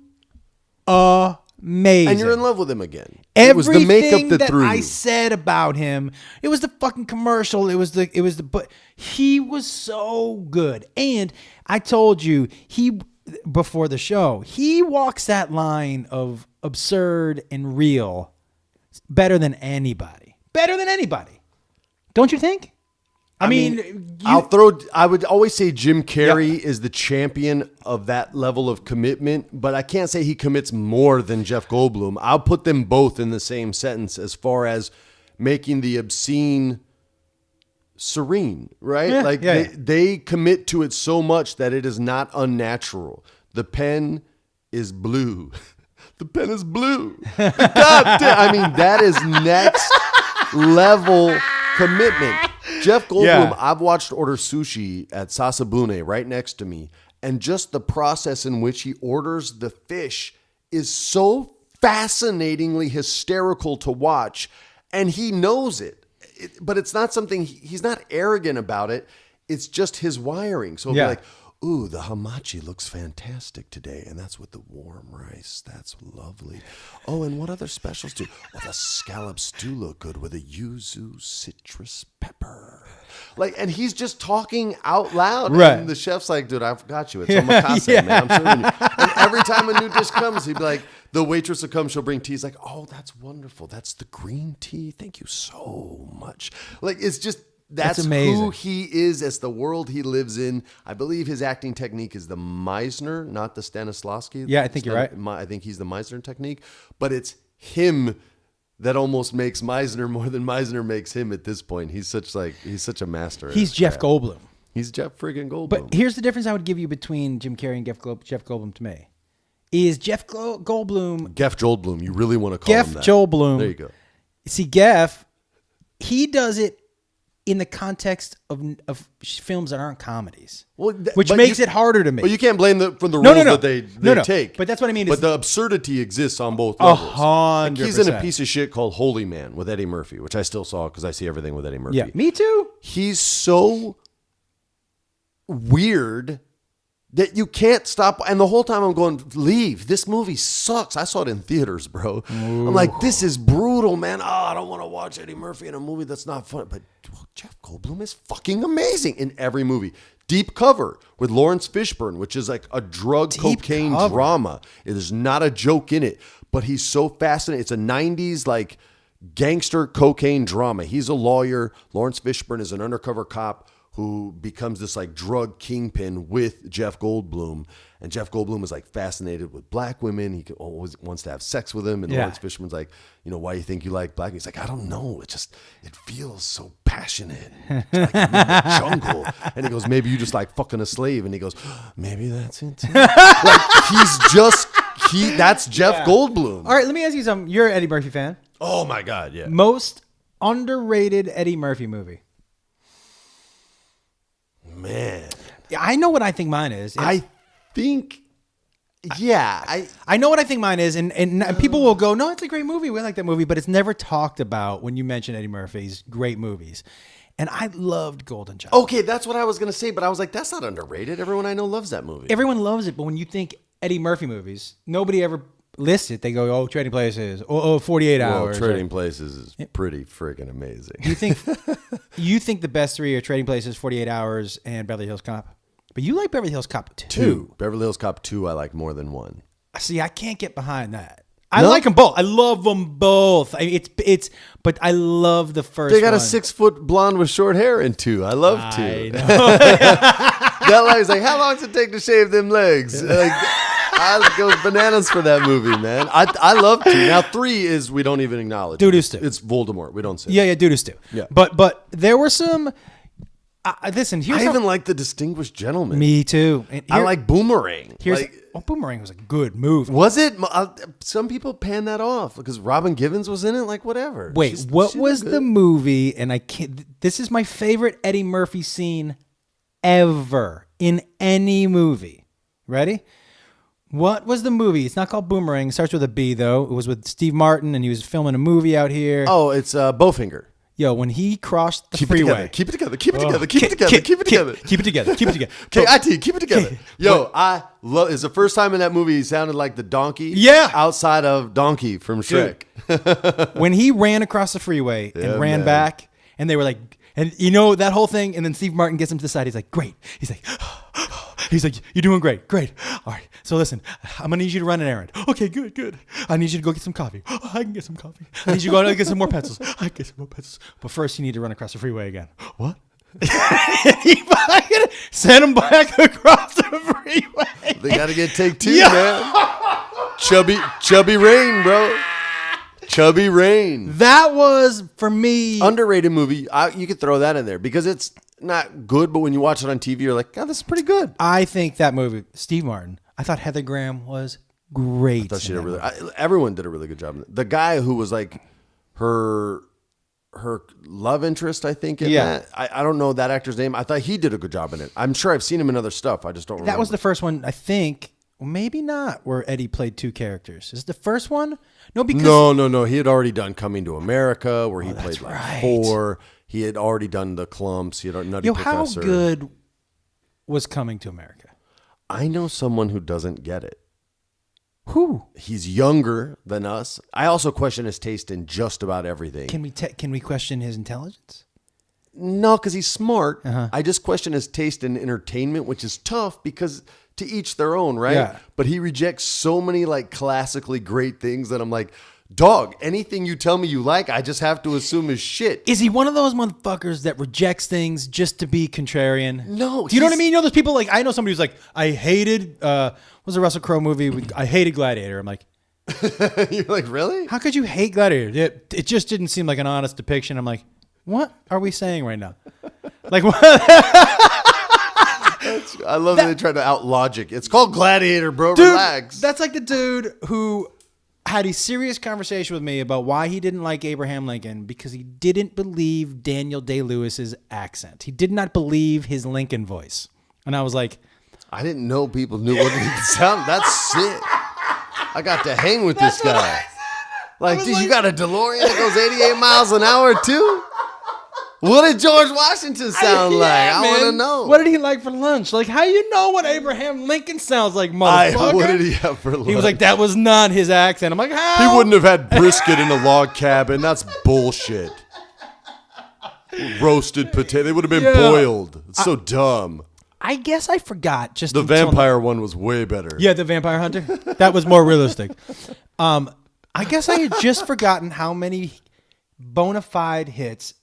amazing. And you're in love with him again. Everything it was the makeup that threw I you. said about him, it was the fucking commercial. But he was so good. And I told you, before the show, he walks that line of absurd and real better than anybody. Better than anybody. Don't you think? I mean, I would always say Jim Carrey is the champion of that level of commitment, but I can't say he commits more than Jeff Goldblum. I'll put them both in the same sentence as far as making the obscene serene, right? They commit to it so much that it is not unnatural. The pen is blue. The pen is blue. God damn, I mean, that is next level commitment. Jeff Goldblum, I've watched order sushi at Sasabune right next to me, and just the process in which he orders the fish is so fascinatingly hysterical to watch, and he knows it. But it's not something, he's not arrogant about it. It's just his wiring. So he'll be like, ooh, the hamachi looks fantastic today. And that's with the warm rice. That's lovely. Oh, and what other specials do? Oh, the scallops do look good with a yuzu citrus pepper. And he's just talking out loud. Right. And the chef's like, dude, I forgot you. It's omakase, man. I'm serving you. And every time a new dish comes, he'd be like, the waitress will come, she'll bring tea. He's like, oh, that's wonderful. That's the green tea. Thank you so much. It's just, that's who he is as the world he lives in. I believe his acting technique is the Meisner, not the Stanislavski. Yeah, I think you're right. I think he's the Meisner technique, but it's him that almost makes Meisner more than Meisner makes him at this point. He's such a master. He's Jeff Goldblum. He's Jeff friggin' Goldblum. But here's the difference I would give you between Jim Carrey and Jeff Goldblum to me. Is Jeff Goldblum... Geff Goldblum. You really want to call him that. Geff Goldblum. There you go. See, Geff, he does it in the context of films that aren't comedies, which makes it harder to me. Well, you can't blame them for the roles that they take. But that's what I mean. But the absurdity exists on both levels. 100%. He's in a piece of shit called Holy Man with Eddie Murphy, which I still saw because I see everything with Eddie Murphy. Yeah, me too. He's so weird that you can't stop. And the whole time I'm going, leave. This movie sucks. I saw it in theaters, bro. Ooh. I'm like, this is brutal, man. Oh, I don't want to watch Eddie Murphy in a movie that's not fun. But Jeff Goldblum is fucking amazing in every movie. Deep Cover with Lawrence Fishburne, which is like a drug cocaine drama. There's not a joke in it, but he's so fascinating. It's a 90s gangster cocaine drama. He's a lawyer. Lawrence Fishburne is an undercover cop who becomes this like drug kingpin with Jeff Goldblum. And Jeff Goldblum is like fascinated with black women. He always wants to have sex with them. And Lawrence Fishburne's like, why do you think you like black? He's like, I don't know. It feels so passionate. Like I'm in the jungle. And he goes, maybe you just like fucking a slave. And he goes, maybe that's it too. Like that's Jeff Goldblum. All right, let me ask you something. You're an Eddie Murphy fan. Oh my God, yeah. Most underrated Eddie Murphy movie. Man. I know what I think mine is. I know what I think mine is, and people will go, no, it's a great movie. We like that movie, but it's never talked about when you mention Eddie Murphy's great movies. And I loved Golden Child. Okay, that's what I was going to say, but I was like, that's not underrated. Everyone I know loves that movie. Everyone loves it, but when you think Eddie Murphy movies, nobody ever lists it. They go, Trading Places, 48 Hours. Trading Places is pretty friggin' amazing. You think the best three are Trading Places, 48 Hours, and Beverly Hills Cop? But you like Beverly Hills Cop 2. Beverly Hills Cop 2 I like more than 1. See, I can't get behind that. I like them both. I love them both. But I love the first one. They got a 6-foot blonde with short hair in 2. I love 2. I know. That leg's like, how long does it take to shave them legs? Like, I go bananas for that movie, man. I love 2. Now 3 is we don't even acknowledge. Doo-doo stew. It's Voldemort. We don't say. Yeah, doo-doo stew. Yeah. But there were some. Listen, I even like The Distinguished Gentleman. Me too. I like Boomerang. Boomerang was a good movie. Was it? Some people pan that off because Robin Givens was in it. Like whatever. Wait, what was the movie? And I can't. This is my favorite Eddie Murphy scene ever in any movie. Ready? What was the movie? It's not called Boomerang. It starts with a B though. It was with Steve Martin, and he was filming a movie out here. Oh, it's Bowfinger. Yo, when he crossed the freeway. Keep it together. Keep it together. Keep it together. Keep it together. Keep it together. Keep it together. KIT, keep it together. Yo, I love. It's the first time in that movie he sounded like the donkey. Yeah. Outside of Donkey from Shrek. When he ran across the freeway and ran back, and they were like, and that whole thing, and then Steve Martin gets him to the side. He's like, great. He's like, you're doing great. Great. All right. So listen, I'm going to need you to run an errand. Okay, good. I need you to go get some coffee. Oh, I can get some coffee. I need you to go out and get some more pencils. I can get some more pencils. But first you need to run across the freeway again. What? He sent him back across the freeway. They got to get take 2, man. Chubby Rain, bro. Chubby Rain. That was, for me... Underrated movie. You could throw that in there because it's not good, but when you watch it on TV, you're like, God, this is pretty good. I think that movie, Steve Martin, I thought Heather Graham was great. I thought she did everyone did a really good job. The guy who was like her love interest, I think, in that. I don't know that actor's name. I thought he did a good job in it. I'm sure I've seen him in other stuff. I just don't remember. That was the first one, I think. Well, maybe not, where Eddie played 2 characters. Is it the first one? No, because... No. He had already done Coming to America, where he played like right. 4. He had already done The Clumps. He had Nutty Professor. How good was Coming to America? I know someone who doesn't get it. Who? He's younger than us. I also question his taste in just about everything. Can we question his intelligence? No, because he's smart. Uh-huh. I just question his taste in entertainment, which is tough because to each their own, right? Yeah. But he rejects so many like classically great things that I'm like, dog, anything you tell me you like, I just have to assume is shit. Is he one of those motherfuckers that rejects things just to be contrarian? No. Do you know what I mean? You know those people, like, I know somebody who's like, I hated, what was a Russell Crowe movie? I hated Gladiator. I'm like, you're like, really? How could you hate Gladiator? It just didn't seem like an honest depiction. I'm like, what are we saying right now? Like, what? I love that they try to out logic. It's called Gladiator, bro. Dude, relax. That's like the dude who had a serious conversation with me about why he didn't like Abraham Lincoln because he didn't believe Daniel Day-Lewis's accent. He did not believe his Lincoln voice. And I was like, I didn't know people knew what it sounded. That's sick. I got to hang with this guy. Like, dude, you got a DeLorean that goes 88 miles an hour too? What did George Washington sound like? I want to know. What did he like for lunch? Like, how you know what Abraham Lincoln sounds like, motherfucker? What did he have for lunch? He was like, that was not his accent. I'm like, how? He wouldn't have had brisket in a log cabin. That's bullshit. Roasted potato. They would have been boiled. It's so dumb. I guess I forgot. Just the vampire one was way better. Yeah, the Vampire Hunter. That was more realistic. I guess I had just forgotten how many bona fide hits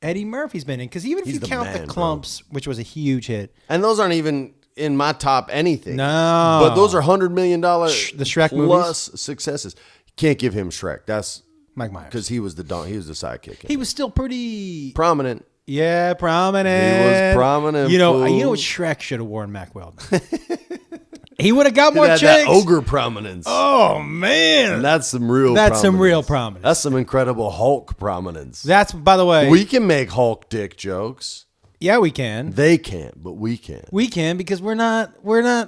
Eddie Murphy's been in. Because even if He's you the count man, the Clumps, which was a huge hit. And those aren't even in my top anything. No. But those are $100 million The Shrek plus successes. Can't give him Shrek. That's Mike Myers. because he was the sidekick. He was still pretty Prominent. Yeah, prominent. He was prominent. You know fool. what Shrek should have worn Mac Weldon. He would have got more That chicks. ogre prominence. Oh man, And that's some real. That's some prominence. real prominence. That's some incredible Hulk prominence. That's, by the way, We can make Hulk dick jokes. yeah, we can. They can't, but we can. We can because we're not.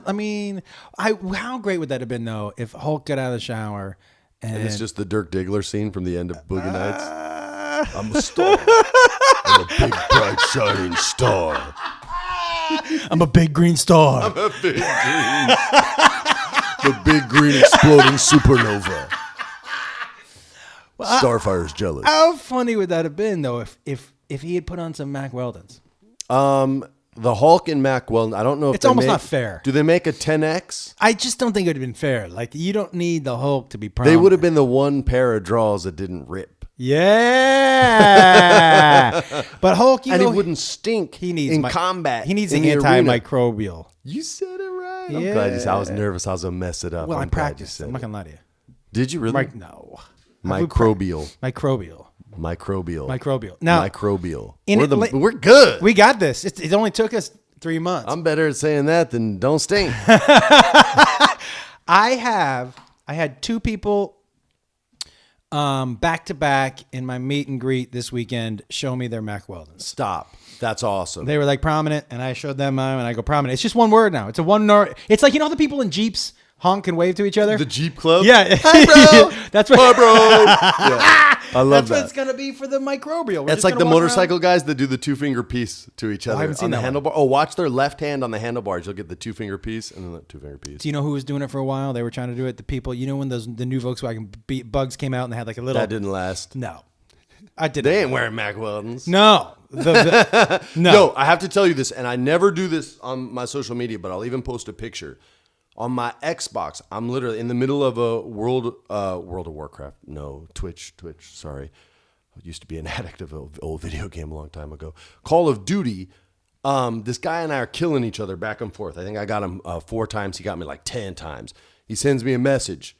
I mean, how great would that have been though if Hulk got out of the shower and it's just the Dirk Diggler scene from the end of Boogie Nights. I'm a star. I'm a big, bright, shining star. I'm a big green star. I'm a big green. The big green exploding supernova. Starfire's jealous. How funny would that have been though if he had put on some Mac Weldons? The Hulk and Mac Weldon, I don't know if It's almost not fair. Do they make a 10X? I just don't think it would have been fair. Like, you don't need the Hulk to be prominent. They would have been the one pair of draws that didn't rip. Yeah. But Hulk, And he wouldn't stink in combat. He needs in the the arena. antimicrobial. You said it right. I'm Yeah. glad you said. I was nervous. I was going to mess it up. Well, I I'm glad you practiced. said I'm not it. going to lie to you. Did you really? No. Microbial. Microbial. Now, Microbial. in We're good. we got this. It only took us 3 months. I'm better at saying that than don't stink. I had 2 people back to back in my meet and greet this weekend show me their Mac Weldons. Stop. That's awesome. They were like prominent, and I showed them mine, and I go prominent. It's just one word now. It's a one word. It's like, you know, the people in Jeeps honk and wave to each other. The Jeep Club? Yeah. Hi, bro. That's what. Hi, bro. Yeah. I love That's that. what it's gonna be for the microbial. That's like the motorcycle guys that do the 2-finger piece to each other I haven't seen on the that one. handlebar. Oh, watch their left hand on the handlebars. You'll get the 2-finger piece and then the 2-finger piece. Do you know who was doing it for a while? They were trying to do it. The people, you know, when the new Volkswagen Bugs came out and they had like a little. That didn't last. No, I didn't. They ain't wearing Mac Weldons. No, no. No, I have to tell you this, and I never do this on my social media, but I'll even post a picture. On my Xbox, I'm literally in the middle of a World of Warcraft. No, Twitch. Sorry. I used to be an addict of an old video game a long time ago. Call of Duty. This guy and I are killing each other back and forth. I think I got him 4 times. He got me like 10 times. He sends me a message.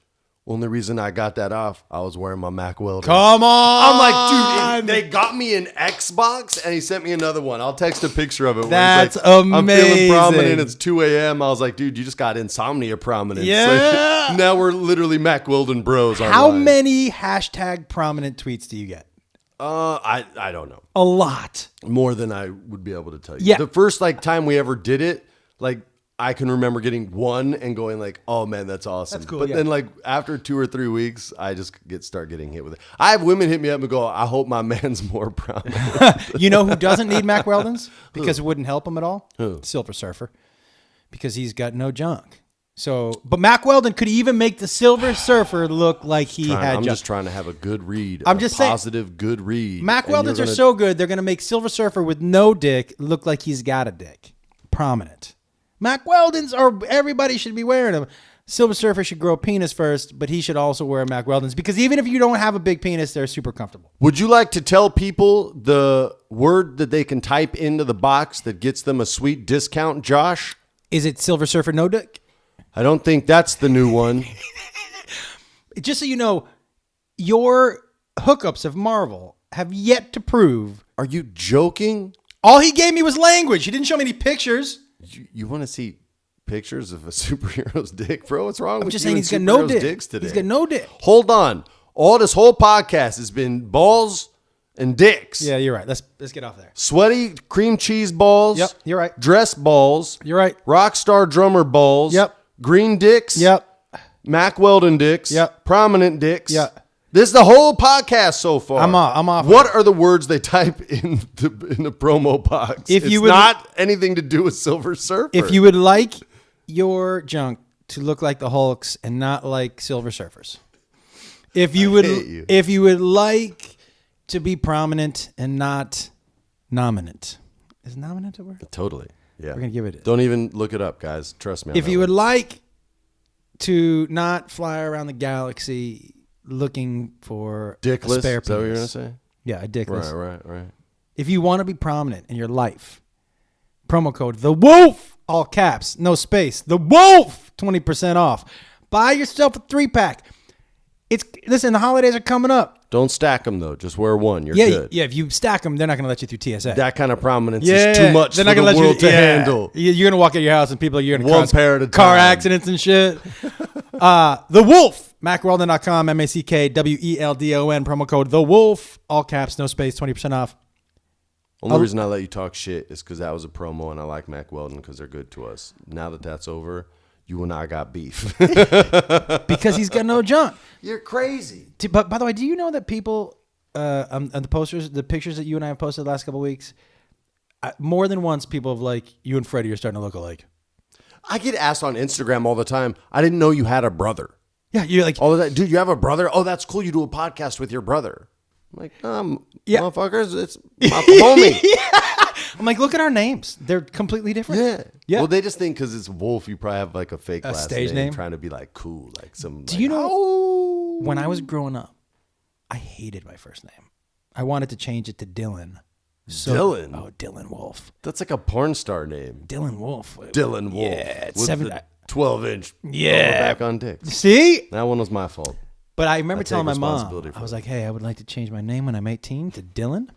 Only reason I got that off, I was wearing my Mac Weldon. Come on. I'm like, dude, they got me an Xbox, and he sent me another one. I'll text a picture of it. That's like, I'm feeling amazing. prominent. It's 2 a.m. I was like, dude, you just got insomnia prominence. Yeah. Like, now we're literally Mac Weldon bros. How online. many hashtag prominent tweets do you get? I don't know. A lot. More than I would be able to tell you. Yeah. The first time we ever did it, like I can remember getting one and going like, "Oh man, that's awesome." That's cool, But yeah. then like after 2 or 3 weeks, I just start getting hit with it. I have women hit me up and go, "I hope my man's more prominent." You know who doesn't need Mac Weldons? Because it wouldn't help him at all? Who? Silver Surfer. Because he's got no junk. So, but Mac Weldon could even make the Silver Surfer look like he had I'm junk. just trying to have a good read. I'm just saying, positive, good read. Mac And Weldons you're are gonna- so good, they're going to make Silver Surfer with no dick look like he's got a dick. Prominent. Mac Weldons everybody should be wearing them. Silver Surfer should grow a penis first, but he should also wear Mac Weldons because even if you don't have a big penis, they're super comfortable. Would you like to tell people the word that they can type into the box that gets them a sweet discount, Josh? Is it Silver Surfer no dick? I don't think that's the new one. Just so you know, your hookups of Marvel have yet to prove. Are you joking? All he gave me was language. He didn't show me any pictures. You want to see pictures of a superhero's dick, bro? What's wrong I'm with just you saying and he's got no superheroes' dick. dicks today? He's got no dick. Hold on. This whole podcast has been balls and dicks. Yeah, you're right. Let's get off there. Sweaty cream cheese balls. Yep, you're right. Dress balls. You're right. Rock star drummer balls. Yep. Green dicks. Yep. Mac Weldon dicks. Yep. Prominent dicks. Yep. This is the whole podcast so far. I'm off. What are the words they type in the promo box? If you it's would- not anything to do with Silver Surfer. If you would like your junk to look like the Hulks and not like Silver Surfers, if you would like to be prominent and not nominant, is nominant a word? Totally. Yeah. We're gonna give it. Don't even look it up, guys. Trust me. on If that you would one. like to not fly around the galaxy looking for Dickless, a spare is that what you're penis. gonna say? Yeah, a dickless. Right. if you want to be prominent in your life, promo code The Wolf, all caps, no space. The Wolf, 20% off. Buy yourself a 3-pack. Listen, the holidays are coming up. Don't stack them, though. Just wear one. You're good. Yeah, if you stack them, they're not going to let you through TSA. That kind of prominence is too much for the world to handle. You're going to walk out of your house and people are going to one pair at a car time. accidents and shit. The Wolf, MacWeldon.com, MacWeldon, promo code The Wolf, all caps, no space, 20% off. Only reason I let you talk shit is because that was a promo, and I like Mac Weldon because they're good to us. Now that that's over, you and I got beef. Because he's got no junk. You're crazy. But by the way, do you know that people on the posters, the pictures that you and I have posted the last couple of weeks, more than once people have like, you and Freddie are starting to look alike. I get asked on Instagram all the time, I didn't know you had a brother. Yeah, you're like, all of that, dude, you have a brother? Oh, that's cool. You do a podcast with your brother. I'm like, motherfuckers, it's my homie. I'm like, look at our names. They're completely different. Yeah. Well, they just think because it's Wolf, you probably have like a fake last stage name, trying to be like cool, like some. Do you know? When I was growing up, I hated my first name. I wanted to change it to Dylan. Dylan? Oh, Dylan Wolf. That's like a porn star name. Dylan Wolf. Dylan Wolf. Yeah, it's with 12-inch. Yeah. Back on dick. See? That one was my fault. But I remember telling my mom, I was like, hey, I would like to change my name when I'm 18 to Dylan.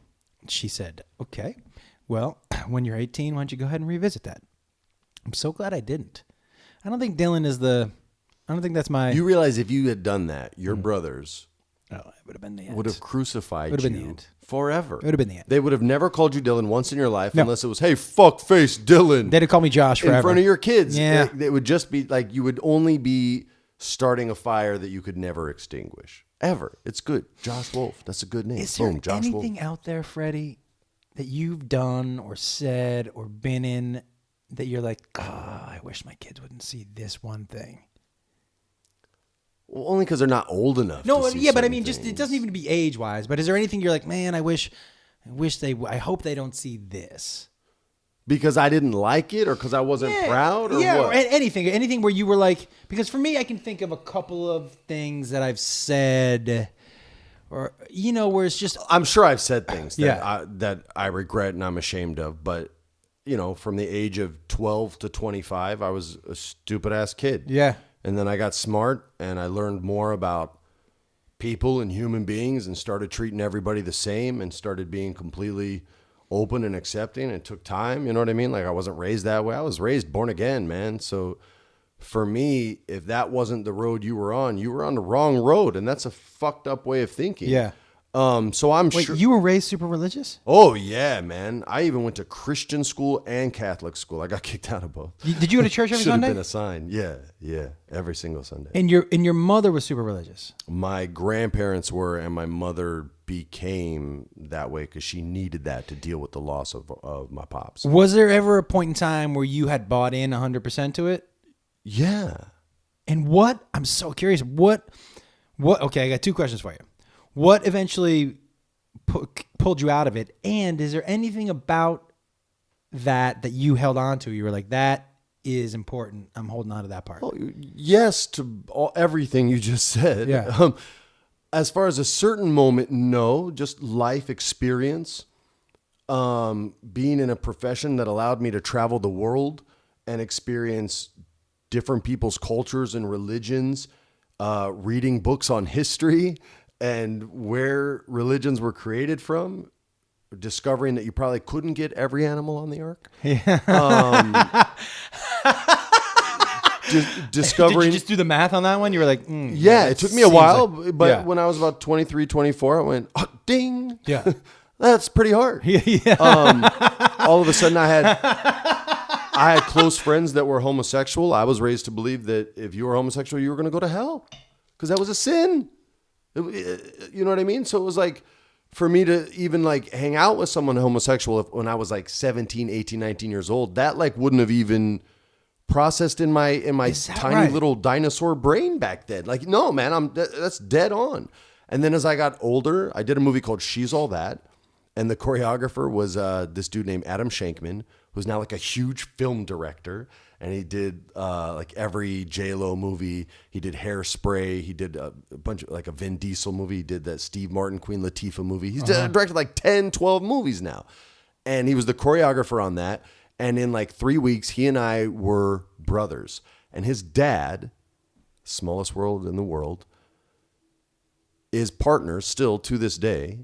She said, okay, well, when you're 18, why don't you go ahead and revisit that? I'm so glad I didn't. I don't think Dylan is I don't think that's my... You realize if you had done that, your brothers it would have been the end. Would have crucified Would have you been the end. Forever. It would have been the end. They would have never called you Dylan once in your life unless it was, hey, fuck face Dylan. They'd have called me Josh forever. In front of your kids. Yeah. It would just be like you would only be starting a fire that you could never extinguish. Ever. It's good. Josh Wolf. That's a good name. Is there Josh anything Wolf. out there, Freddie, that you've done or said or been in that you're like, I wish my kids wouldn't see this one thing? Well, only because they're not old enough. No, to see yeah, but I mean, things. just it doesn't even be age wise. But is there anything you're like, man, I hope they don't see this? Because I didn't like it, or because I wasn't proud, or what? Or anything where you were like, because for me, I can think of a couple of things that I've said, or where it's just. I'm sure I've said things that I regret and I'm ashamed of, but from the age of 12 to 25, I was a stupid ass kid. Yeah. And then I got smart and I learned more about people and human beings and started treating everybody the same and started being completely open and accepting. It took time. You know what I mean? Like I wasn't raised that way. I was raised born again, man. So for me, if that wasn't the road you were on the wrong road. And that's a fucked up way of thinking. Yeah. So I'm sure. Wait, you were raised super religious? Oh yeah, man. I even went to Christian school and Catholic school. I got kicked out of both. Did you go to church every Sunday? Should have been a sign. Yeah. Every single Sunday. And your mother was super religious? My grandparents were, and my mother became that way because she needed that to deal with the loss of my pops. Was there ever a point in time where you had bought in 100% to it? Yeah. And what? I'm so curious. What? Okay, I got two questions for you. What eventually pulled you out of it? And is there anything about that you held on to? You were like, that is important. I'm holding on to that part. Well, yes to everything you just said. Yeah. As far as a certain moment, no. Just life experience. Being in a profession that allowed me to travel the world and experience different people's cultures and religions. Reading books on history. And where religions were created from, discovering that you probably couldn't get every animal on the ark. Yeah. Discovering. Did you just do the math on that one? You were like, yeah, it took me a while, but when I was about 23, 24, I went, oh, ding. Yeah. That's pretty hard. Yeah. All of a sudden I had close friends that were homosexual. I was raised to believe that if you were homosexual, you were going to go to hell because that was a sin. You know what I mean? So it was like, for me to even like hang out with someone homosexual when I was like 17, 18, 19 years old, that like wouldn't have even processed in my tiny little dinosaur brain back then. Like, no, man, that's dead on. And then as I got older, I did a movie called She's All That. And the choreographer was this dude named Adam Shankman, who's now like a huge film director. And he did like every J-Lo movie. He did Hairspray. He did a bunch of like a Vin Diesel movie. He did that Steve Martin, Queen Latifah movie. He's directed like 10, 12 movies now. And he was the choreographer on that. And in like 3 weeks, he and I were brothers. And his dad, smallest world in the world, is partners still to this day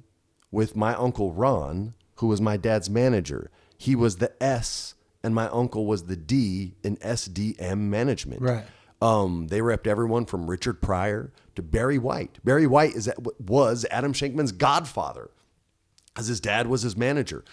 with my uncle Ron, who was my dad's manager. He was the S and my uncle was the D in SDM management. Right. They repped everyone from Richard Pryor to Barry White. Barry White was Adam Shankman's godfather, as his dad was his manager.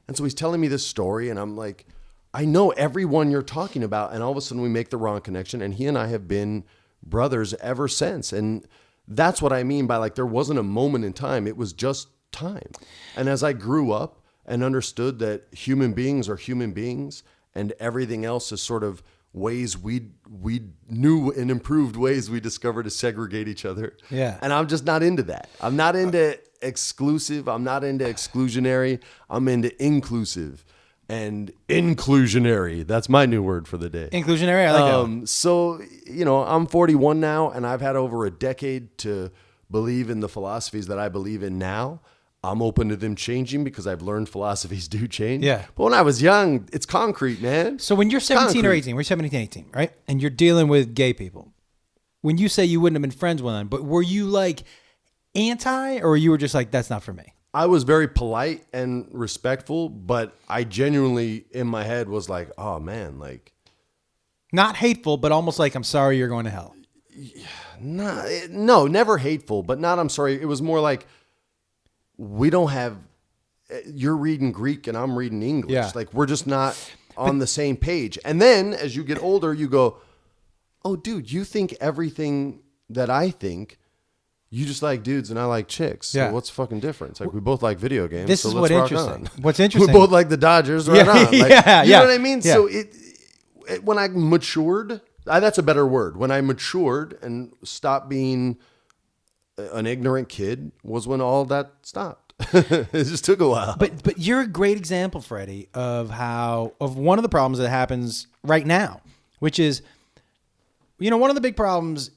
And so he's telling me this story, and I'm like, I know everyone you're talking about. And all of a sudden we make the wrong connection, and he and I have been brothers ever since. And that's what I mean by like, there wasn't a moment in time. It was just time. And as I grew up and understood that human beings are human beings and everything else is sort of ways we knew and improved ways we discovered to segregate each other. Yeah. And I'm just not into that. I'm not into exclusive. I'm not into exclusionary. I'm into inclusive and inclusionary. That's my new word for the day. Inclusionary. I like that. So, you know, I'm 41 now, and I've had over a decade to believe in the philosophies that I believe in now. I'm open to them changing because I've learned philosophies do change. Yeah. But when I was young, it's concrete, man. So when you're 17 or 18, we're 17, 18, right? And you're dealing with gay people. When you say you wouldn't have been friends with them, but were you like anti, or you were just like, that's not for me? I was very polite and respectful, but I genuinely in my head was like, oh man, like. Not hateful, but almost like, I'm sorry you're going to hell. No, never hateful, but not, I'm sorry. It was more like, we don't have, you're reading Greek and I'm reading English. Yeah. Like we're just not on the same page. And then as you get older, you go, oh dude, you think everything that I think, you just like dudes and I like chicks. So Yeah. what's the fucking difference? Like we both like video games. This so is let's what rock interesting. on. What's interesting. We both like the Dodgers. Right on. Like, Yeah, you yeah. know what I mean? Yeah. So it when I matured, that's a better word. When I matured and stopped being an ignorant kid was when all that stopped. It just took a while. But you're a great example, Freddie, of one of the problems that happens right now, which is, you know, one of the big problems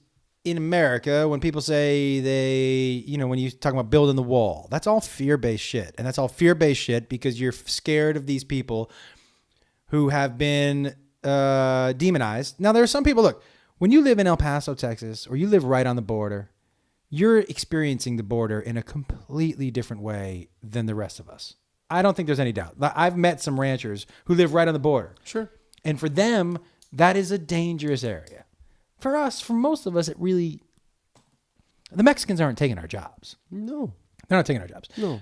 in America when people say when you talk about building the wall, that's all fear-based shit. And that's all fear-based shit because you're scared of these people who have been demonized. Now, there are some people, look, when you live in El Paso, Texas, or you live right on the border, you're experiencing the border in a completely different way than the rest of us. I don't think there's any doubt. I've met some ranchers who live right on the border. Sure. And for them, that is a dangerous area. For us, for most of us, the Mexicans aren't taking our jobs. No. They're not taking our jobs. No.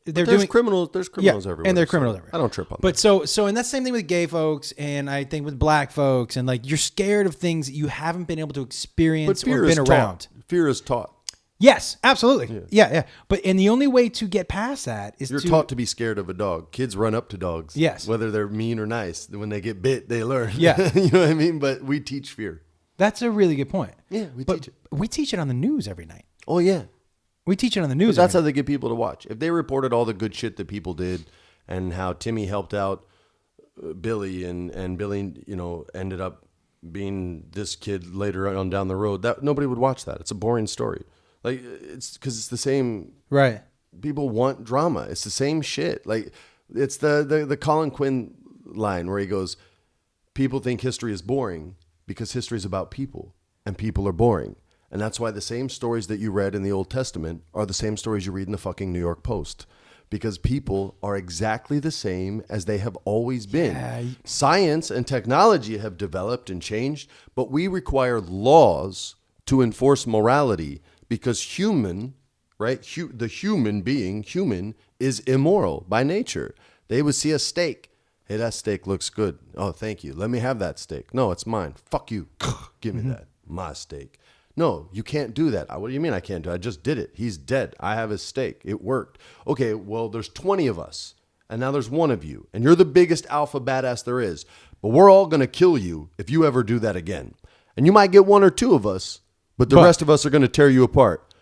There's criminals. There's criminals everywhere. And there are criminals everywhere. I don't trip on that. But so, and that's the same thing with gay folks, and I think with black folks, and like you're scared of things that you haven't been able to experience or been around. Fear is taught. Yes, absolutely. Yeah. And the only way to get past that is you're taught to be scared of a dog. Kids run up to dogs. Yes. Whether they're mean or nice. When they get bit, they learn. Yeah. You know what I mean? But we teach fear. That's a really good point. Yeah, we teach it. We teach it on the news every night. Oh, yeah. We teach it on the news. But that's how they get people to watch. If they reported all the good shit that people did and how Timmy helped out Billy and Billy, ended up being this kid later on down the road, that nobody would watch that. It's a boring story. Like, it's because it's the same. Right. People want drama. It's the same shit. Like, it's the Colin Quinn line where he goes, people think history is boring because history is about people and people are boring. And that's why the same stories that you read in the Old Testament are the same stories you read in the fucking New York Post. Because people are exactly the same as they have always been. Yeah. Science and technology have developed and changed, but we require laws to enforce morality because human, right? The human being, human, is immoral by nature. They would see a steak. Hey, that steak looks good. Oh, thank you. Let me have that steak. No, it's mine. Fuck you. Give me that. My steak. No, you can't do that. What do you mean I can't do it? I just did it. He's dead. I have his steak. It worked. Okay, well, there's 20 of us, and now there's one of you, and you're the biggest alpha badass there is. But we're all going to kill you if you ever do that again. And you might get one or two of us, but the rest of us are going to tear you apart.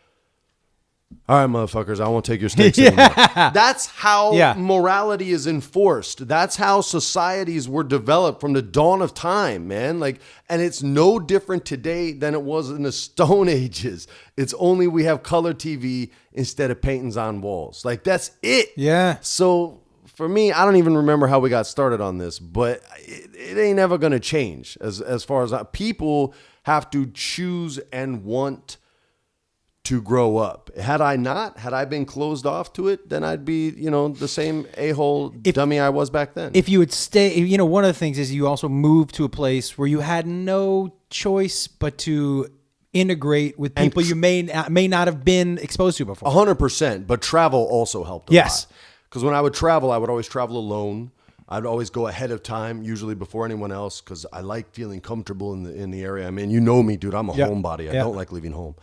All right, motherfuckers, I won't take your steaks anymore. That's how morality is enforced. That's how societies were developed from the dawn of time, man. Like, and it's no different today than it was in the Stone Ages. It's only we have color TV instead of paintings on walls. Like, that's it. Yeah. So for me, I don't even remember how we got started on this, but it ain't ever going to change as far as people have to choose and want to grow up. Had I been closed off to it, then I'd be, the same a-hole dummy I was back then. If you would stay, one of the things is you also moved to a place where you had no choice but to integrate with people you may not have been exposed to before. 100%, but travel also helped a lot. Because when I would travel, I would always travel alone. I'd always go ahead of time, usually before anyone else, because I like feeling comfortable in the area. I mean, you know me, dude. I'm a homebody. I don't like leaving home.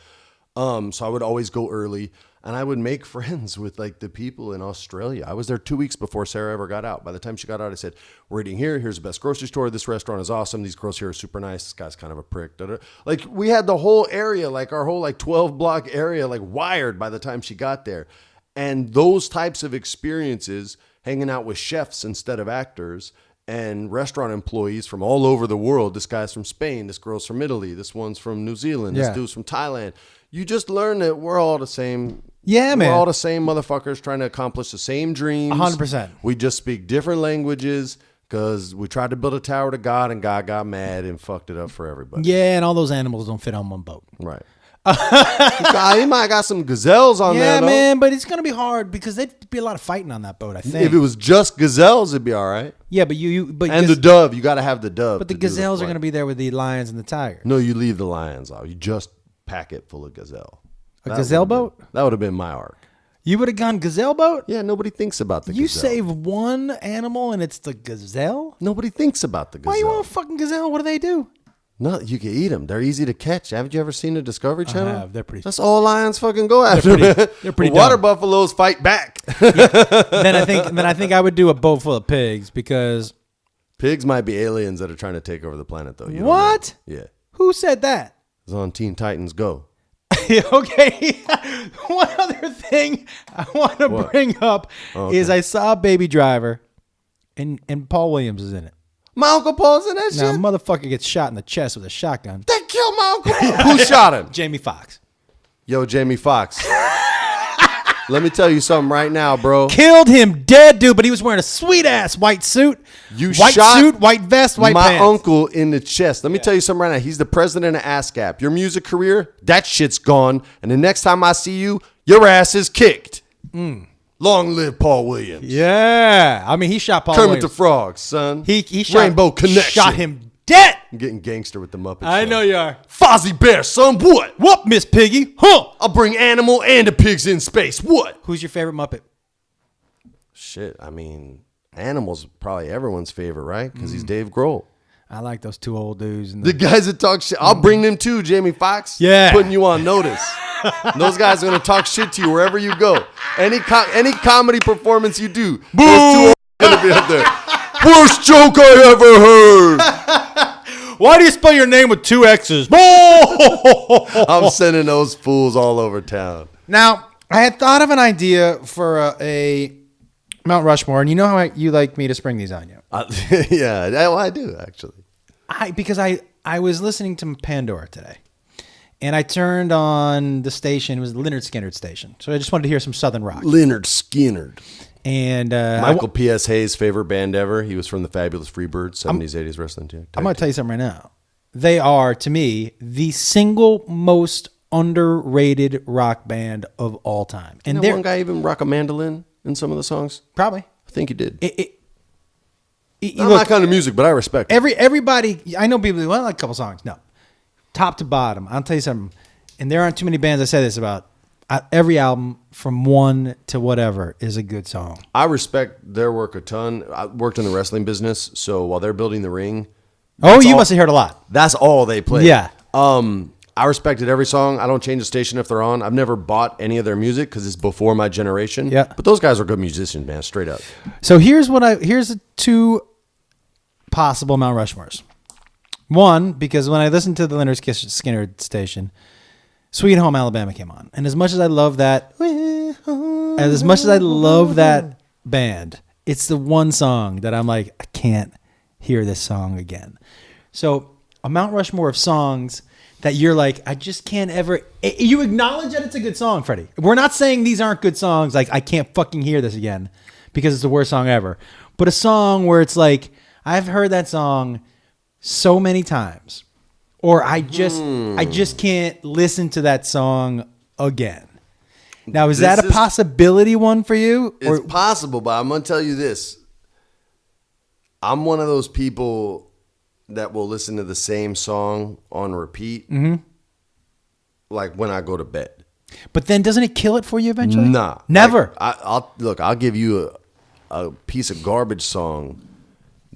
So I would always go early, and I would make friends with like the people in Australia. I was there 2 weeks before Sarah ever got out. By the time she got out, I said, we're eating here. Here's the best grocery store. This restaurant is awesome. These girls here are super nice. This guy's kind of a prick. Like, we had the whole area, like our whole 12 block area, like wired by the time she got there. And those types of experiences, hanging out with chefs instead of actors, and restaurant employees from all over the world. This guy's from Spain. This girl's from Italy. This one's from New Zealand. This dude's from Thailand. You just learn that we're all the same. Yeah, man. We're all the same motherfuckers trying to accomplish the same dreams. 100%. We just speak different languages because we tried to build a tower to God, and God got mad and fucked it up for everybody. Yeah, and all those animals don't fit on one boat. Right. He might got some gazelles on there, though. Yeah, man, but it's going to be hard because there'd be a lot of fighting on that boat, I think. If it was just gazelles, it'd be all right. Yeah, but and the dove. You got to have the dove. But the gazelles are going to be there with the lions and the tigers. No, you leave the lions off. You just pack it full of gazelle. Gazelle boat? That would have been my arc. You would have gone gazelle boat? Yeah, nobody thinks about the gazelle. You save one animal and it's the gazelle? Nobody thinks about the gazelle. Why you want a fucking gazelle? What do they do? No, you can eat them. They're easy to catch. Haven't you ever seen the Discovery Channel? I have. They're pretty. That's all lions fucking go after. They're pretty Water dumb. buffaloes fight back. Then I think I would do a boat full of pigs because pigs might be aliens that are trying to take over the planet, though. You what? Yeah. Who said that? It's on Teen Titans Go. Okay. One other thing I want to bring up is I saw Baby Driver, and Paul Williams is in it. My Uncle Paul's in that shit? Now, motherfucker gets shot in the chest with a shotgun. They killed my Uncle Paul. Who shot him? Jamie Foxx. Yo, Jamie Foxx. Let me tell you something right now, bro. Killed him dead, dude, but he was wearing a sweet-ass white suit. White shot suit, white vest, white pants. My uncle in the chest. Let me tell you something right now. He's the president of ASCAP. Your music career, that shit's gone. And the next time I see you, your ass is kicked. Long live Paul Williams. Yeah. I mean, he shot Paul Kermit Williams. the Frog, son. He shot Rainbow Connection. Shot him dead. I'm getting gangster with the Muppets. I know you are. Fozzie Bear, son, what? Whoop, Miss Piggy. Huh. I'll bring Animal and the pigs in space. What? Who's your favorite Muppet? Shit, I mean, Animal's probably everyone's favorite, right? Because he's Dave Grohl. I like those two old dudes. The guys that talk shit. I'll bring them too, Jamie Foxx. Yeah. Putting you on notice. Those guys are going to talk shit to you wherever you go. Any comedy performance you do, those two are going to be up there. Worst joke I ever heard. Why do you spell your name with two X's? I'm sending those fools all over town. Now, I had thought of an idea for a Mount Rushmore, and you know how you like me to spring these on you. Yeah, I do, actually. Because I was listening to Pandora today. And I turned on the station. It was the Lynyrd Skynyrd station. So I just wanted to hear some Southern rock. Lynyrd Skynyrd. And Michael P.S. Hayes' favorite band ever. He was from the Fabulous Freebirds, 70s, 80s wrestling team. I'm going to tell you something right now. They are, to me, the single most underrated rock band of all time. And one guy even rock a mandolin in some of the songs? Probably. I think he did. Not my kind of music, but I respect it. Everybody, I know people who like a couple songs. No. Top to bottom. I'll tell you something. And there aren't too many bands I say this about. Every album from one to whatever is a good song. I respect their work a ton. I worked in the wrestling business, so while they're building the ring. Oh, you must have heard a lot. That's all they play. Yeah. I respected every song. I don't change the station if they're on. I've never bought any of their music because it's before my generation. Yeah. But those guys are good musicians, man, straight up. So here's the two possible Mount Rushmores. One, because when I listened to the Lynyrd Skynyrd station, Sweet Home Alabama came on. And as much as I love that, band, it's the one song that I'm like, I can't hear this song again. So a Mount Rushmore of songs that you're like, I just can't ever. You acknowledge that it's a good song, Freddie. We're not saying these aren't good songs. Like, I can't fucking hear this again because it's the worst song ever. But a song where it's like, I've heard that song so many times, or I just can't listen to that song again. Now, is that a possibility one for you? It's possible, but I'm going to tell you this. I'm one of those people that will listen to the same song on repeat, like when I go to bed. But then doesn't it kill it for you eventually? Nah. Never. Like, I'll give you a piece of garbage song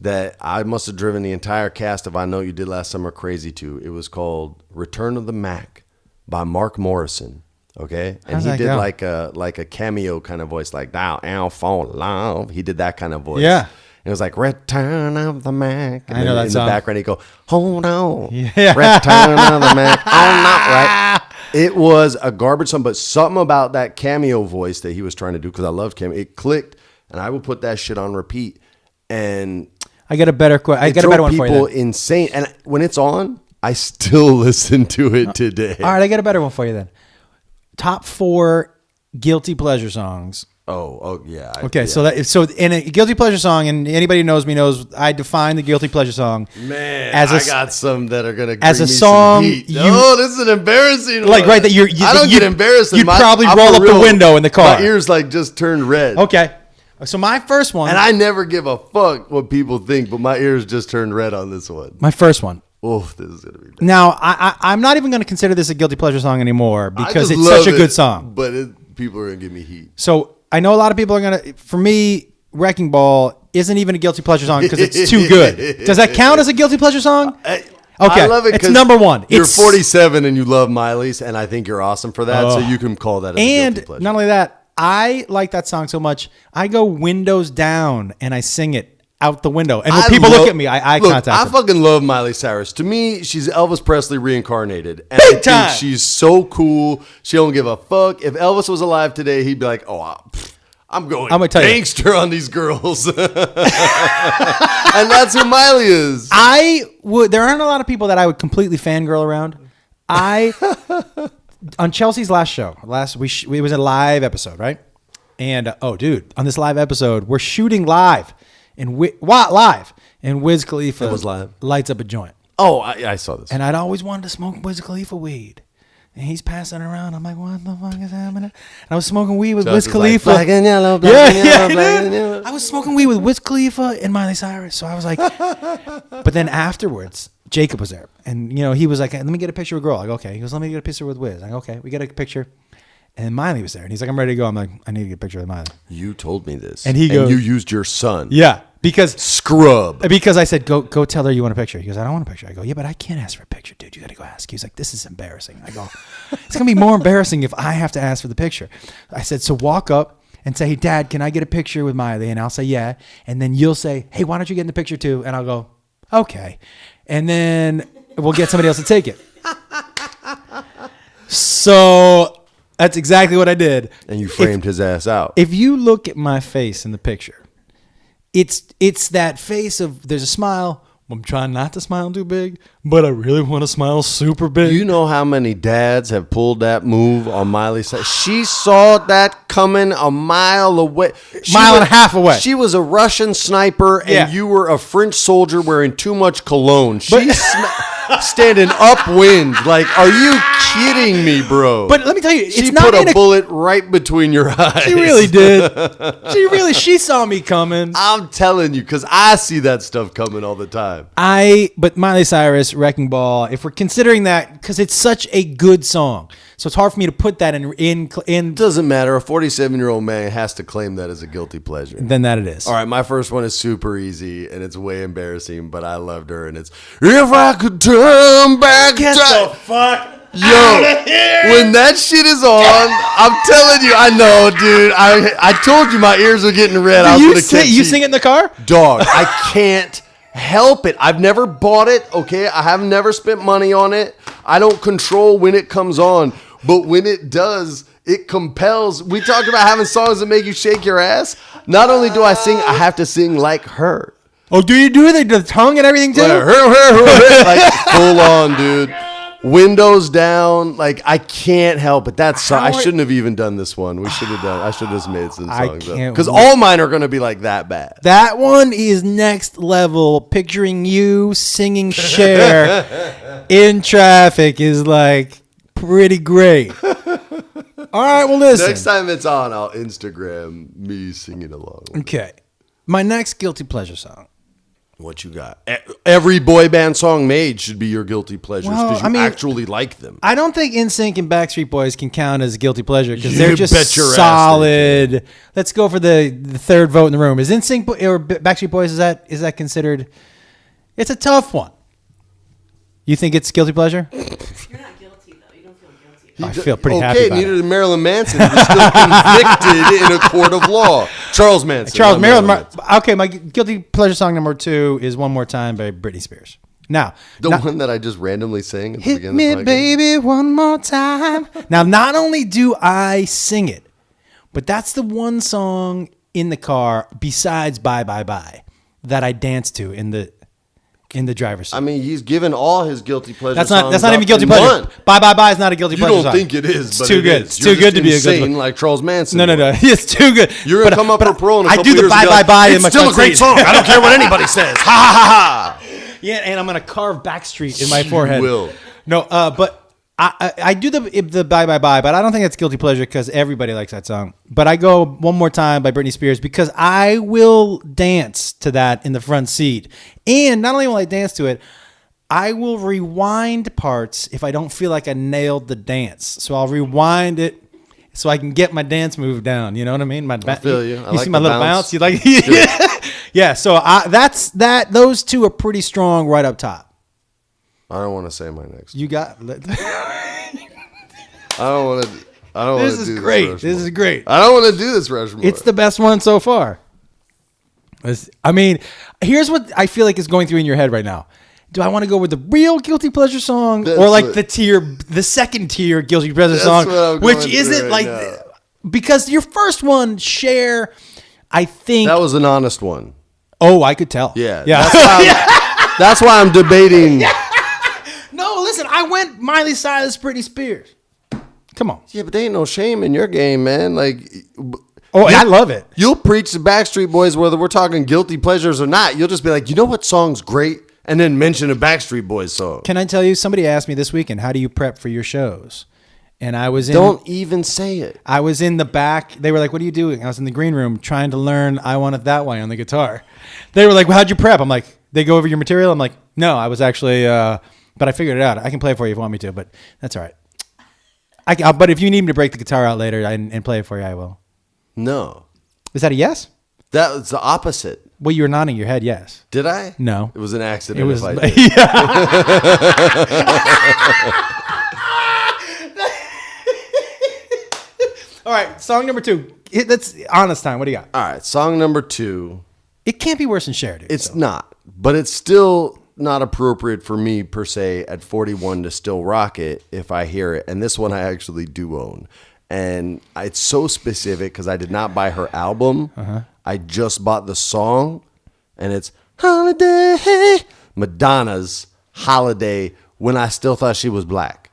that I must have driven the entire cast of I Know You Did Last Summer crazy to. It was called Return of the Mac by Mark Morrison. Okay? And he did go? like a cameo kind of voice, like, I'll fall in love. He did that kind of voice. Yeah. It was like, Return of the Mac. And I know that in song. the background, he'd go, hold on. Yeah. Return of the Mac. Oh, not right. It was a garbage song, but something about that cameo voice that he was trying to do, because I loved cameo, it clicked, and I would put that shit on repeat. And I got a better one for you. People insane. And when it's on, I still listen to it today. All right, I got a better one for you then. Top 4 guilty pleasure songs. Oh yeah. Okay, yeah. So in a guilty pleasure song, and anybody who knows me knows I define the guilty pleasure song. Man, I got some that are gonna as a song. This is an embarrassing like one. Right that I don't get embarrassed. You'd probably roll up the window in the car. My ears like just turned red. Okay, so my first one, and I never give a fuck what people think, but my ears just turned red on this one. My first one. Oh, this is gonna be bad. Now I'm not even gonna consider this a guilty pleasure song anymore because it's such a good song. But people are gonna give me heat. So I know a lot of people are going to, for me, Wrecking Ball isn't even a guilty pleasure song because it's too good. Does that count as a guilty pleasure song? Okay, I love it. It's number one. You're 47 and you love Miley's, and I think you're awesome for that, so you can call that a guilty pleasure. And not only that, I like that song so much, I go windows down and I sing it out the window. And when people look at me, I eye contact them. I fucking love Miley Cyrus. To me, she's Elvis Presley reincarnated. And Big I time. think she's so cool. She don't give a fuck. If Elvis was alive today, he'd be like, I'm going gangster on these girls. And that's who Miley is. There aren't a lot of people that I would completely fangirl around. On Chelsea's last show, it was a live episode, right? And dude, on this live episode, we're shooting live. And Wiz Khalifa was live. Lights up a joint. Oh, I saw this. And I'd always wanted to smoke Wiz Khalifa weed. And he's passing around. I'm like, what the fuck is happening? And I was smoking weed with Wiz Khalifa. Like, black and yellow, black and yellow, black and yellow. I was smoking weed with Wiz Khalifa and Miley Cyrus. So I was like, but then afterwards, Jacob was there. And, he was like, let me get a picture with Grohl. I go, okay. He goes, let me get a picture with Wiz. I go, okay. We get a picture. And Miley was there. And he's like, I'm ready to go. I'm like, I need to get a picture with Miley. You told me this. And he goes, you used your son. Yeah. Because I said, go tell her you want a picture. He goes, I don't want a picture. I go, yeah, but I can't ask for a picture, dude. You got to go ask. He's like, this is embarrassing. I go, it's going to be more embarrassing if I have to ask for the picture. I said, so walk up and say, hey, Dad, can I get a picture with Miley? And I'll say, yeah. And then you'll say, hey, why don't you get in the picture too? And I'll go, okay. And then we'll get somebody else to take it. So that's exactly what I did. And you framed his ass out. If you look at my face in the picture, it's that face of there's a smile. I'm trying not to smile too big, but I really want to smile super big. You know how many dads have pulled that move on Miley Cyrus? She saw that coming a mile away. Mile and a half away. She was a Russian sniper, and you were a French soldier wearing too much cologne. She standing upwind. Like, are you kidding me, bro? But let me tell you, she put a bullet right between your eyes. She really did. She saw me coming. I'm telling you, because I see that stuff coming all the time. But Miley Cyrus, Wrecking Ball, if we're considering that, because it's such a good song, so it's hard for me to put that in. It doesn't matter. A 47-year-old man has to claim that as a guilty pleasure. Then that it is. All right, my first one is super easy, and it's way embarrassing, but I loved her, and it's If I Could Turn Back Time. Get the fuck Yo, when that shit is on, I'm telling you, I know, dude. I told you my ears were getting red. You sing it in the car? Dog, I can't help it. I've never bought it, okay? I have never spent money on it. I don't control when it comes on, but when it does, it compels. We talked about having songs that make you shake your ass. Not only do I sing, I have to sing like her. Oh, do you do it? The tongue and everything too? Like full on, dude. Windows down. Like I can't help it. I shouldn't have even done this one. I should have just made some songs because all mine are going to be like that bad. That one is next level. Picturing you singing Cher in traffic is like pretty great. All right, well, listen. Next time it's on, I'll Instagram me singing along. Okay. My next guilty pleasure song. What you got? Every boy band song made should be your guilty pleasures because you actually like them. I don't think NSYNC and Backstreet Boys can count as guilty pleasure because they're just solid. Let's go for the third vote in the room. Is NSYNC or Backstreet Boys, is that considered? It's a tough one. You think it's guilty pleasure? You're not guilty, though. You don't feel guilty. I feel pretty happy about neither did Marilyn Manson. He was still convicted in a court of law. Charles Manson. Marilyn. Okay, my guilty pleasure song number 2 is "One More Time" by Britney Spears. Now, the one that I just randomly sang at the beginning hit of the me, baby, one more time. Now, not only do I sing it, but that's the one song in the car besides "Bye Bye Bye" that I dance to in the driver's seat. I mean, he's given all his guilty pleasure. That's not even guilty pleasure. Bye Bye Bye is not a guilty pleasure. You don't song. think it is? It's but too good. It's too good to be a guilty pleasure. Like Charles Manson. No. It's too good. You're gonna come up for parole in a couple I do the years Bye Bye Bye in my It's still a great song. I don't care what anybody says. Ha ha ha ha. Yeah, and I'm gonna carve Backstreet in my forehead. You will. No, but I do the Bye Bye Bye, but I don't think it's guilty pleasure because everybody likes that song. But I go "One More Time" by Britney Spears because I will dance to that in the front seat. And not only will I dance to it, I will rewind parts if I don't feel like I nailed the dance. So I'll rewind it so I can get my dance move down. You know what I mean? I feel you. You see my little bounce? You like? Yeah. So that's that. Those two are pretty strong right up top. I don't want to say my next. You got. I don't want to. This is great. This is great. I don't want to do this Rushmore. It's the best one so far. I mean, here's what I feel like is going through in your head right now. Do I want to go with the real guilty pleasure song or like the second tier guilty pleasure song, which isn't like because your first one, Cher, I think that was an honest one. Oh, I could tell. Yeah. That's why I'm debating. No, listen, I went Miley Cyrus, Britney Spears. Come on. Yeah, but there ain't no shame in your game, man. Like, I love it. You'll preach the Backstreet Boys whether we're talking guilty pleasures or not. You'll just be like, you know what song's great? And then mention a Backstreet Boys song. Can I tell you, somebody asked me this weekend, how do you prep for your shows? And I was in... Don't even say it. I was in the back. They were like, what are you doing? I was in the green room trying to learn I Want It That Way on the guitar. They were like, well, how'd you prep? I'm like, they go over your material? I'm like, no, I was actually... but I figured it out. I can play it for you if you want me to, but that's all right. But if you need me to break the guitar out later and play it for you, I will. No. Is that a yes? That was the opposite. Well, you were nodding your head, yes. Did I? No. It was an accident. It was. All right, song number 2. That's honest time. What do you got? All right, song number 2. It can't be worse than Cher, dude. It's not, but it's still not appropriate for me per se at 41 to still rock it if I hear it. And this one I actually do own. And it's so specific because I did not buy her album. I just bought the song, and it's Holiday, Madonna's Holiday, when I still thought she was black.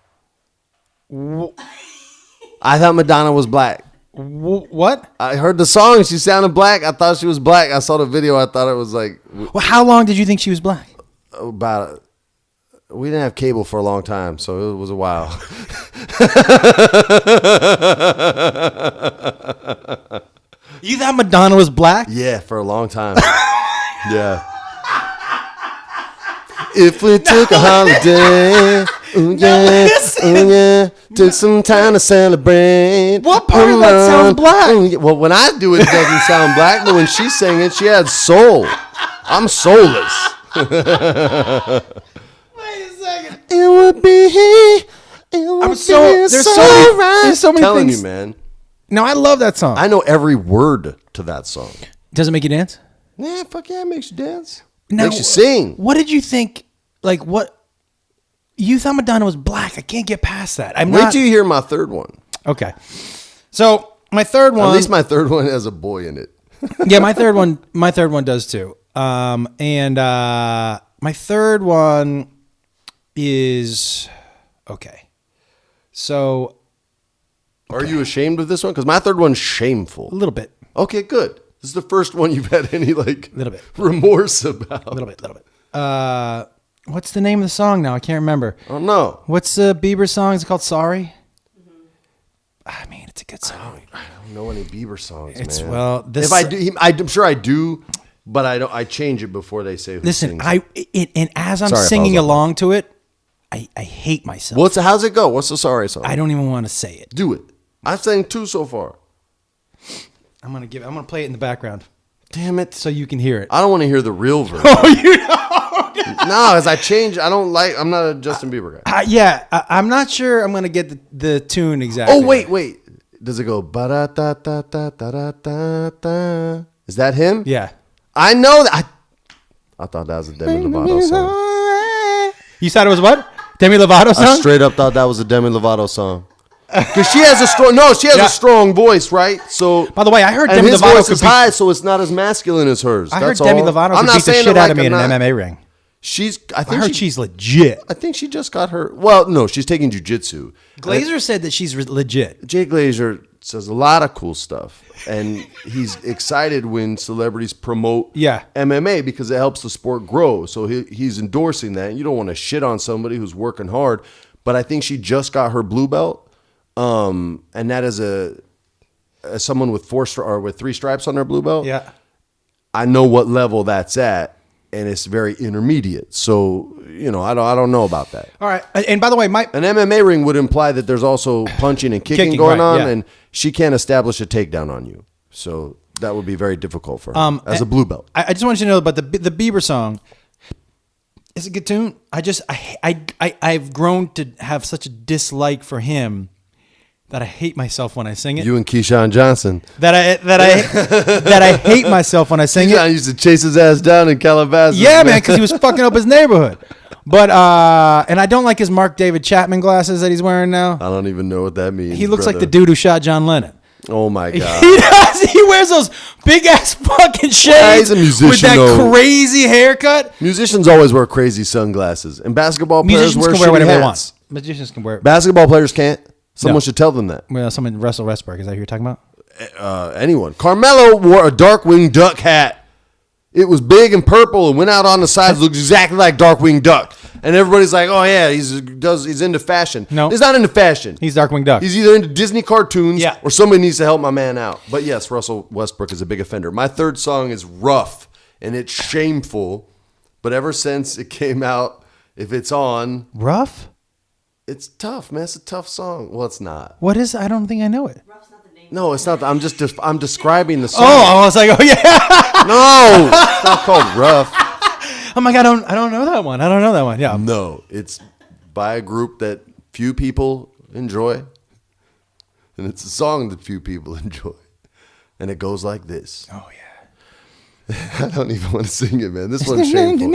I thought Madonna was black. What? I heard the song. She sounded black. I thought she was black. I saw the video. I thought it was like... Well, how long did you think she was black? We didn't have cable for a long time, so it was a while. You thought Madonna was black? Yeah, for a long time. Yeah. If we took a holiday, took some time to celebrate. What part of that sounds black? Well, when I do it, it doesn't sound black, but when she sang it, she had soul. I'm soulless. Wait a second. It would be. There's so many telling things. You, man. No, I love that song. I know every word to that song. Does it make you dance? Yeah, fuck yeah, it makes you dance. Now, makes you sing. What did you think? Like, what? You thought Madonna was black. I can't get past that. Wait till you hear my third one. Okay. So my third one. At least my third one has a boy in it. Yeah, my third one does too. And my third one is okay. So, are you ashamed of this one? Because my third one's shameful. A little bit. Okay, good. This is the first one you've had any little bit remorse about. A little bit. What's the name of the song now? I can't remember. Oh no. What's the Bieber song? Is it called Sorry? I mean, it's a good song. I don't know any Bieber songs, man. Well, this. If I do, I'm sure I do, but I don't. I change it before they say who Listen, sings. and as I'm Sorry if I was singing off. along to it, I hate myself. How's it go? What's the Sorry song? I don't even want to say it. Do it. I've sang 2 so far. I'm gonna play it in the background Damn it! so you can hear it. I don't want to hear the real version. Oh, you know. No, as I change, I'm not a Justin Bieber guy. Yeah, I'm not sure I'm gonna get the tune exactly. Oh wait. Does it go ba da da da da da da da? Is that him? Yeah. I know that. I thought that was a Demi Lovato song. You said it was what? Demi Lovato song? I straight up thought that was a Demi Lovato song. Because she has a strong voice, right? So, by the way, I heard and Demi his Lovato voice could is be, high, so it's not as masculine as hers. I heard That's Demi all. Lovato I'm could not beat the saying shit it out like of me in an MMA ring. I I heard she's legit. I think she just got her. Well, no, she's taking jujitsu. Glazer said that she's legit. Jay Glazer says a lot of cool stuff, and he's excited when celebrities promote MMA because it helps the sport grow. So he's endorsing that. You don't want to shit on somebody who's working hard, but I think she just got her blue belt, and that is as someone with 3 stripes on their blue belt. Yeah, I know what level that's at. And it's very intermediate. So, I don't know about that. All right. And by the way, an MMA ring would imply that there's also punching and kicking going on, and she can't establish a takedown on you. So that would be very difficult for her as a blue belt. I just want you to know about the Bieber song. It's a good tune. I've grown to have such a dislike for him that I hate myself when I sing it. You and Keyshawn Johnson. That I hate myself when I sing Keyshawn used to chase his ass down in Calabasas. Yeah, man, because he was fucking up his neighborhood. But and I don't like his Mark David Chapman glasses that he's wearing now. I don't even know what that means. He looks like the dude who shot John Lennon. Oh my god. He does. He wears those big ass fucking shades he's a musician, with that crazy haircut. Musicians always wear crazy sunglasses, and basketball players Musicians wear can wear whatever they hats. want. Musicians can wear. Basketball players can't. Someone should tell them that. Well, someone Russell Westbrook. Is that who you're talking about? Anyone. Carmelo wore a Darkwing Duck hat. It was big and purple and went out on the sides. Looked exactly like Darkwing Duck. And everybody's like, "Oh yeah, he's into fashion." No, he's not into fashion. He's Darkwing Duck. He's either into Disney cartoons, or somebody needs to help my man out. But yes, Russell Westbrook is a big offender. My third song is rough and it's shameful. But ever since it came out, if it's on, rough. It's tough, man. It's a tough song. Well, it's not. What is? I don't think I know it. No, it's not. I'm describing the song. Oh, I was like, oh yeah. No, it's not called Rough. I'm like, I don't know that one. I don't know that one. Yeah. No, it's by a group that few people enjoy, and it's a song that few people enjoy, and it goes like this. Oh yeah. I don't even want to sing it, man. This one's shameful.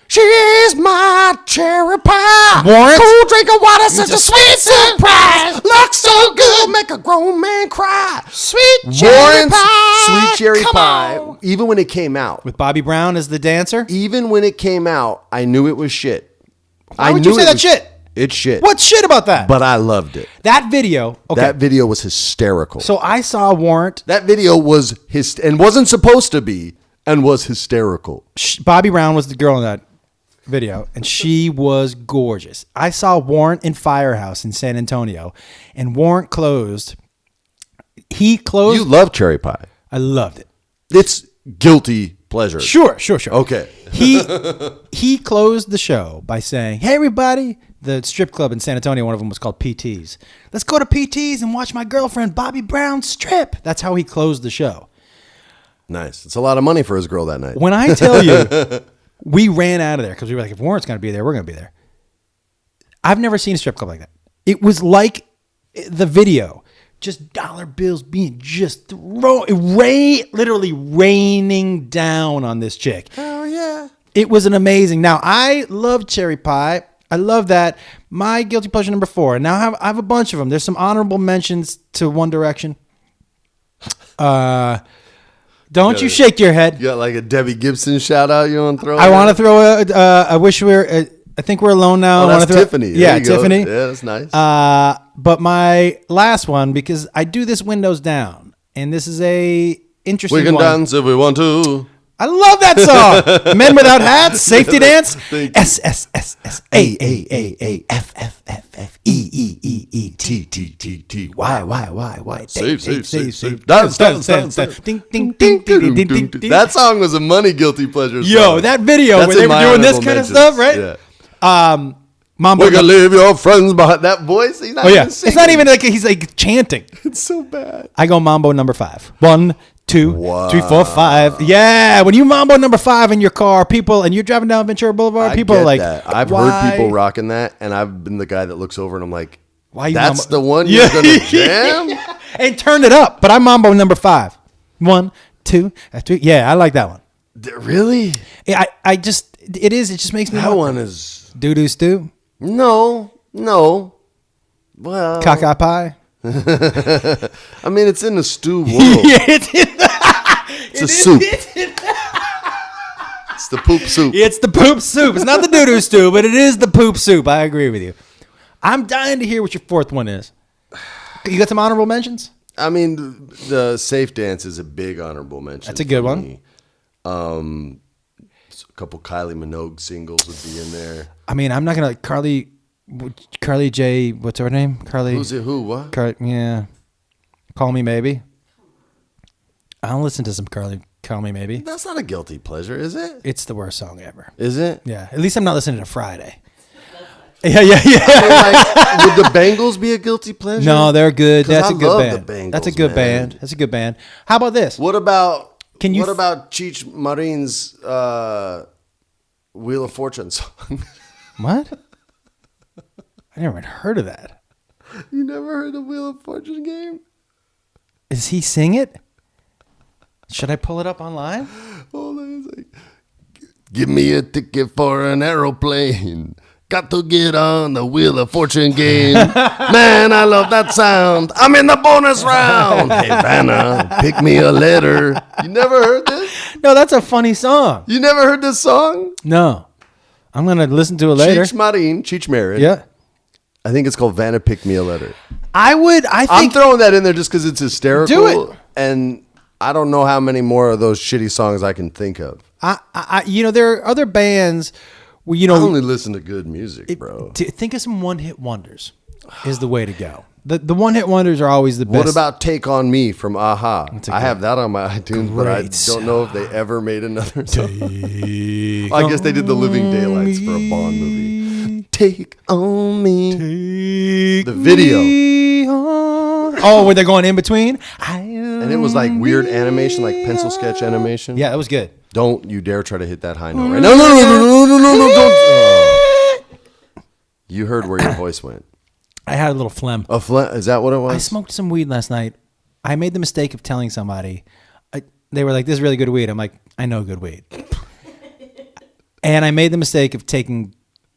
She's my cherry pie. Warrant? Cool drink of water, such a sweet surprise. Looks so good, make a grown man cry. Sweet cherry pie. Sweet cherry pie. On. Even when it came out. With Bobby Brown as the dancer? Even when it came out, I knew it was shit. Why would you say that shit? It's shit. What's shit about that? But I loved it. That video. Okay. That video was hysterical. So I saw Warrant. That video was and wasn't supposed to be and was hysterical. Bobby Brown was the girl in that video, and she was gorgeous. I saw Warrant in Firehouse in San Antonio, and Warrant closed. He closed. You love cherry pie. I loved it. It's guilty pleasure. Sure. Okay. He closed the show by saying, "Hey, everybody." The strip club in San Antonio, one of them was called PT's. Let's go to PT's and watch my girlfriend Bobby Brown strip. That's how he closed the show. Nice. It's a lot of money for his girl that night. When I tell you, we ran out of there because we were like, if Warrant's going to be there, we're going to be there. I've never seen a strip club like that. It was like the video, just dollar bills being just literally raining down on this chick. Oh, yeah. It was an amazing. Now, I love cherry pie. I love that. My guilty pleasure number 4. Now I have a bunch of them. There's some honorable mentions to One Direction. Don't you shake your head. You got like a Debbie Gibson shout out you want to throw? I want to throw I wish we were. I think we're alone now. Oh, that's Tiffany. Yeah, Tiffany. Yeah, that's nice. But my last one, because I do this windows down, and this is a interesting we can one. dance if we want to. I love that song. Men Without Hats, Safety Dance. S S S S A A A A F F F F E E E E T T T T Y. Safe. Dance. Ding ding ding ding ding ding. That song was a money guilty pleasure song. Yo, that video That's where they in were my doing this honorable kind of mentions. stuff, right? Yeah. Mambo. We're gonna leave your friends behind. That voice. He's not Oh yeah, even singing. it's not even like he's like chanting. It's so bad. I go Mambo number 5. 1, 2, Wow. 3, 4, 5. Yeah, when you Mambo number 5 in your car, people, and you're driving down Ventura Boulevard, people I are get like, that. I've why? heard people rocking that, and I've been the guy that looks over and I'm like, Why you that's Mambo- the one Yeah. you're gonna jam? Yeah. And turn it up. But I'm Mambo number 5. 1, 2, 3. Yeah, I like that one. Really? I just, it just makes me That want one is doo-doo stew, no. Well, caca pie. I mean, it's in the stew world. Yeah, it's a soup. It's the poop soup. It's the poop soup. It's not the doo-doo stew, but it is the poop soup. I agree with you. I'm dying to hear what your 4th one is. You got some honorable mentions? I mean, the Safe Dance is a big honorable mention. That's a good for one. me. A couple Kylie Minogue singles would be in there. I mean, I'm not gonna Carly J. What's her name? Carly. Who's it? Who? What? Yeah. Call Me Maybe. I'll listen to some Call Me Maybe. That's not a guilty pleasure, is it? It's the worst song ever. Is it? Yeah. At least I'm not listening to Friday. Yeah. I mean, like, would the Bengals be a guilty pleasure? No, they're good. 'Cause That's I a good love band. the Bengals, That's a good man. band. That's a good band. How about this? What about What about Cheech Marin's Wheel of Fortune song? What? I never even heard of that. You never heard the Wheel of Fortune game? Is he sing it? Should I pull it up online? Hold on, it's like, give me a ticket for an aeroplane. Got to get on the Wheel of Fortune game. Man, I love that sound. I'm in the bonus round. Hey, Vanna, pick me a letter. You never heard this? No, that's a funny song. You never heard this song? No. I'm going to listen to it later. Cheech Marin. Yeah. I think it's called Vanna, pick me a letter. I'm I'm throwing that in there just because it's hysterical. Do it. And I don't know how many more of those shitty songs I can think of. there are other bands where, I only listen to good music, bro. Think of some one-hit wonders is the way to go. The one-hit wonders are always the best. What about Take On Me from Aha? I have that on my iTunes, but I great don't know if they ever made another song. I guess they did The Living Daylights for a Bond movie. Take On Me. The video. Oh, where they're going in between? And it was like weird animation, like pencil sketch animation. Yeah, that was good. Don't you dare try to hit that high note right now. No, don't. Oh. You heard where your voice went. I had a little phlegm. Is that what it was? I smoked some weed last night. I made the mistake of telling somebody. They were like, "This is really good weed." I'm like, "I know good weed." And I made the mistake of taking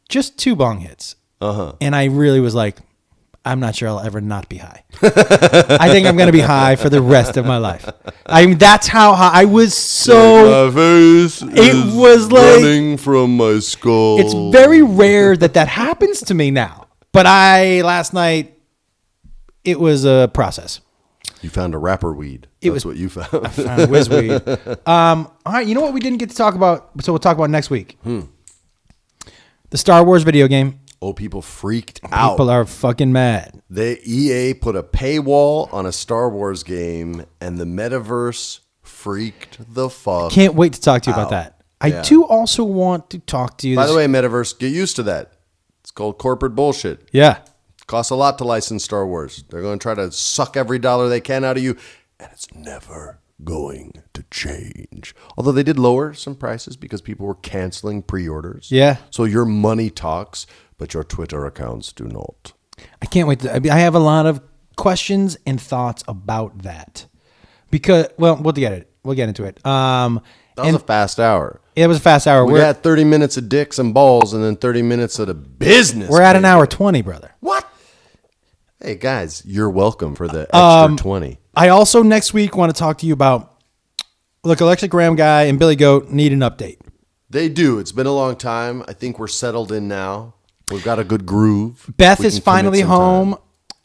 just 2 bong hits. And I really was like, I'm not sure I'll ever not be high. I think I'm going to be high for the rest of my life. I mean, that's how high I was. So my face it was like running from my skull. It's very rare that happens to me now. But last night, it was a process. You found a rapper weed. That's what you found. I found whiz weed. All right, you know what we didn't get to talk about, so we'll talk about next week. The Star Wars video game. Oh, people freaked out. People are fucking mad. EA put a paywall on a Star Wars game, and the metaverse freaked the fuck. Can't wait to talk to you about that. I do also want to talk to you. By the way, metaverse, get used to that. It's called corporate bullshit. Yeah. Costs a lot to license Star Wars. They're going to try to suck every dollar they can out of you, and it's never going to change. Although they did lower some prices because people were canceling pre-orders. Yeah. So your money talks, but your Twitter accounts do not. I can't wait. I have a lot of questions and thoughts about that because, well, we'll get into it. That was a fast hour. It was a fast hour. We got 30 minutes of dicks and balls and then 30 minutes of the business. We're at an hour 20, brother. What? Hey, guys, you're welcome for the extra 20. I also next week want to talk to you about, look, Electric Ram Guy and Billy Goat need an update. They do. It's been a long time. I think we're settled in now. We've got a good groove. Beth is finally home,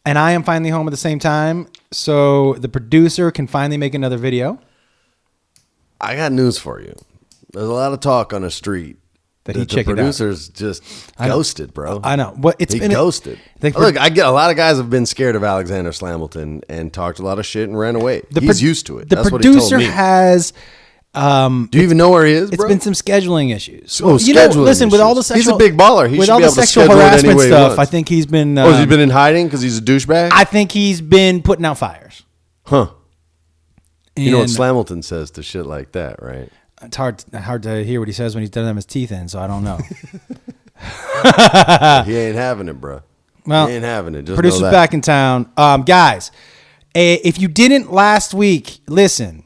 and I am finally home at the same time. So the producer can finally make another video. I got news for you. There's a lot of talk on the street that the producers just ghosted, bro. I know. What it's been ghosted. Look, I get a lot of guys have been scared of Alexander Slamilton and talked a lot of shit and ran away. He's used to it. The That's producer what he told me. has. Do you even know where he is, bro? It's been some scheduling issues. Listen, with all the sexual, he's a big baller. He with should all be the able to sexual schedule it harassment any way he stuff, wants. I think he's been. Has he been in hiding because he's a douchebag? I think he's been putting out fires. Huh. And you know what Slamilton says to shit like that, right? It's hard to hear what he says when he's done them his teeth in, so I don't know. He ain't having it, bro. Well, he ain't having it. Just producer's know that. back in town. Guys, if you didn't last week, listen.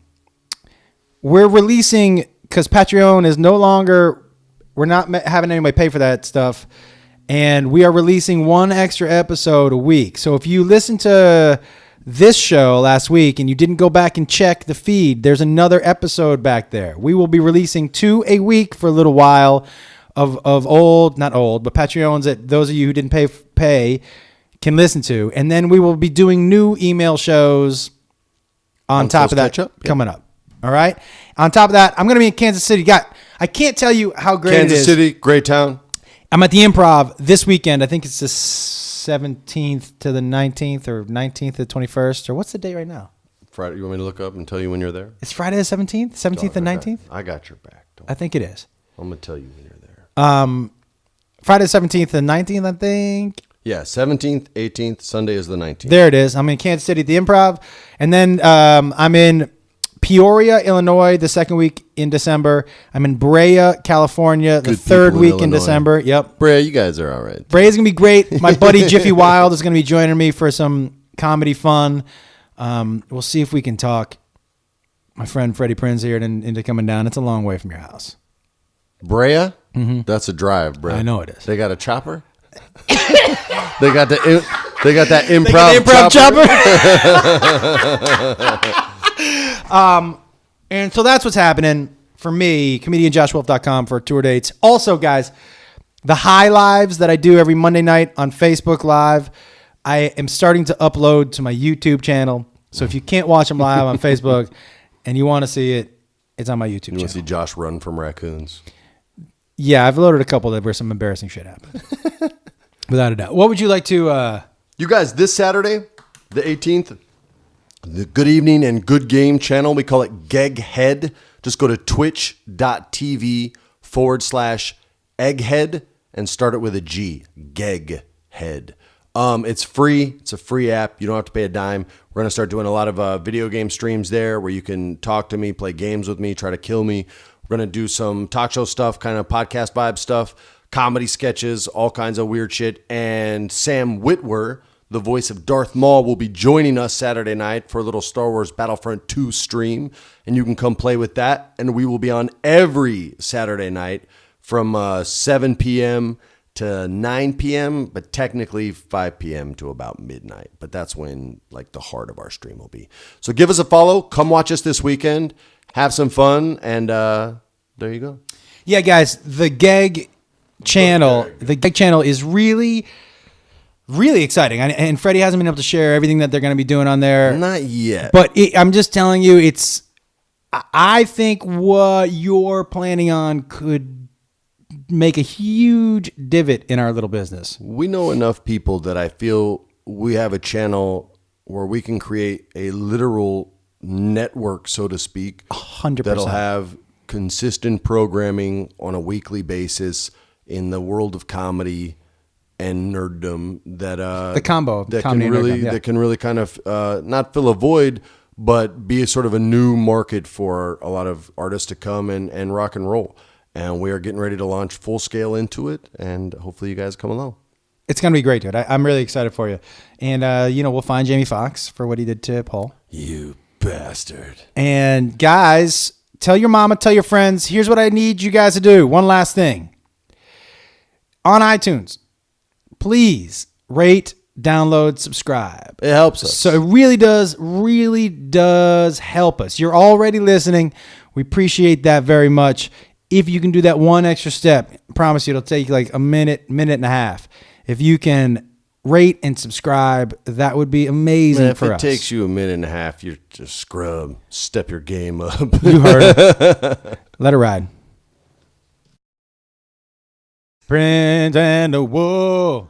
We're releasing, because Patreon is no longer, we're not having anybody pay for that stuff, and we are releasing one extra episode a week. So if you listen to this show last week and you didn't go back and check the feed, there's another episode back there. We will be releasing 2 a week for a little while of old, not old, but Patreons that those of you who didn't pay can listen to. And then we will be doing new email shows on top of that coming up. All right. On top of that, I'm going to be in Kansas City. I can't tell you how great it is. Kansas City, great town. I'm at the Improv this weekend. I think it's the 17th to the 19th or 19th to the 21st. Or what's the date right now? Friday. You want me to look up and tell you when you're there? It's Friday the 17th? 17th and 19th? I got your back. I think it is. I'm going to tell you when you're there. Friday the 17th and 19th, I think. Yeah, 17th, 18th. Sunday is the 19th. There it is. I'm in Kansas City at the Improv. And then I'm in Peoria, Illinois, the second week in December. I'm in Brea, California, the third week in December. Yep. Brea, you guys are all right. Brea's going to be great. My buddy Jiffy Wild is going to be joining me for some comedy fun. We'll see if we can talk my friend Freddie Prinze here into coming down. It's a long way from your house. Brea? Mm-hmm. That's a drive, bro. I know it is. They got a chopper? They got that improv chopper. And so that's what's happening for me, comedianjoshwolf.com for tour dates. Also, guys, the high lives that I do every Monday night on Facebook Live, I am starting to upload to my YouTube channel. So if you can't watch them live on Facebook and you want to see it, it's on my YouTube channel. You want to see Josh run from raccoons? Yeah, I've loaded a couple where some embarrassing shit happened. Without a doubt. What would you like to... You guys, this Saturday, the 18th, the Good Evening and Good Game channel, we call it Geghead. Just go to twitch.tv/Egghead and start it with a G. Geghead. It's free. It's a free app. You don't have to pay a dime. We're going to start doing a lot of video game streams there where you can talk to me, play games with me, try to kill me. We're going to do some talk show stuff, kind of podcast vibe stuff, comedy sketches, all kinds of weird shit. And Sam Witwer, the voice of Darth Maul, will be joining us Saturday night for a little Star Wars Battlefront 2 stream. And you can come play with that. And we will be on every Saturday night from 7 p.m. to 9 p.m., but technically 5 p.m. to about midnight. But that's when like the heart of our stream will be. So give us a follow. Come watch us this weekend. Have some fun. And there you go. Yeah, guys, the Geg channel is really, really exciting. And Freddie hasn't been able to share everything that they're going to be doing on there. Not yet. But I'm just telling you, I think what you're planning on could make a huge divot in our little business. We know enough people that I feel we have a channel where we can create a literal network, so to speak, 100%. That'll have consistent programming on a weekly basis in the world of comedy and nerddom that the combo that comedy can really and nerddom, yeah. that can really kind of not fill a void, but be a sort of a new market for a lot of artists to come and rock and roll. And we are getting ready to launch full scale into it, and hopefully you guys come along. It's going to be great, dude. I'm really excited for you. And, we'll find Jamie Foxx for what he did to Paul. You bastard. And, guys, tell your mama, tell your friends. Here's what I need you guys to do. One last thing. On iTunes, please rate, download, subscribe. It helps us. So it really does help us. You're already listening. We appreciate that very much. If you can do that one extra step, I promise you it'll take like a minute and a half. If you can rate and subscribe, that would be amazing for us. If it takes you a minute and a half, you're just scrub. Step your game up. You heard it. Let it ride. Prinze and the Wool.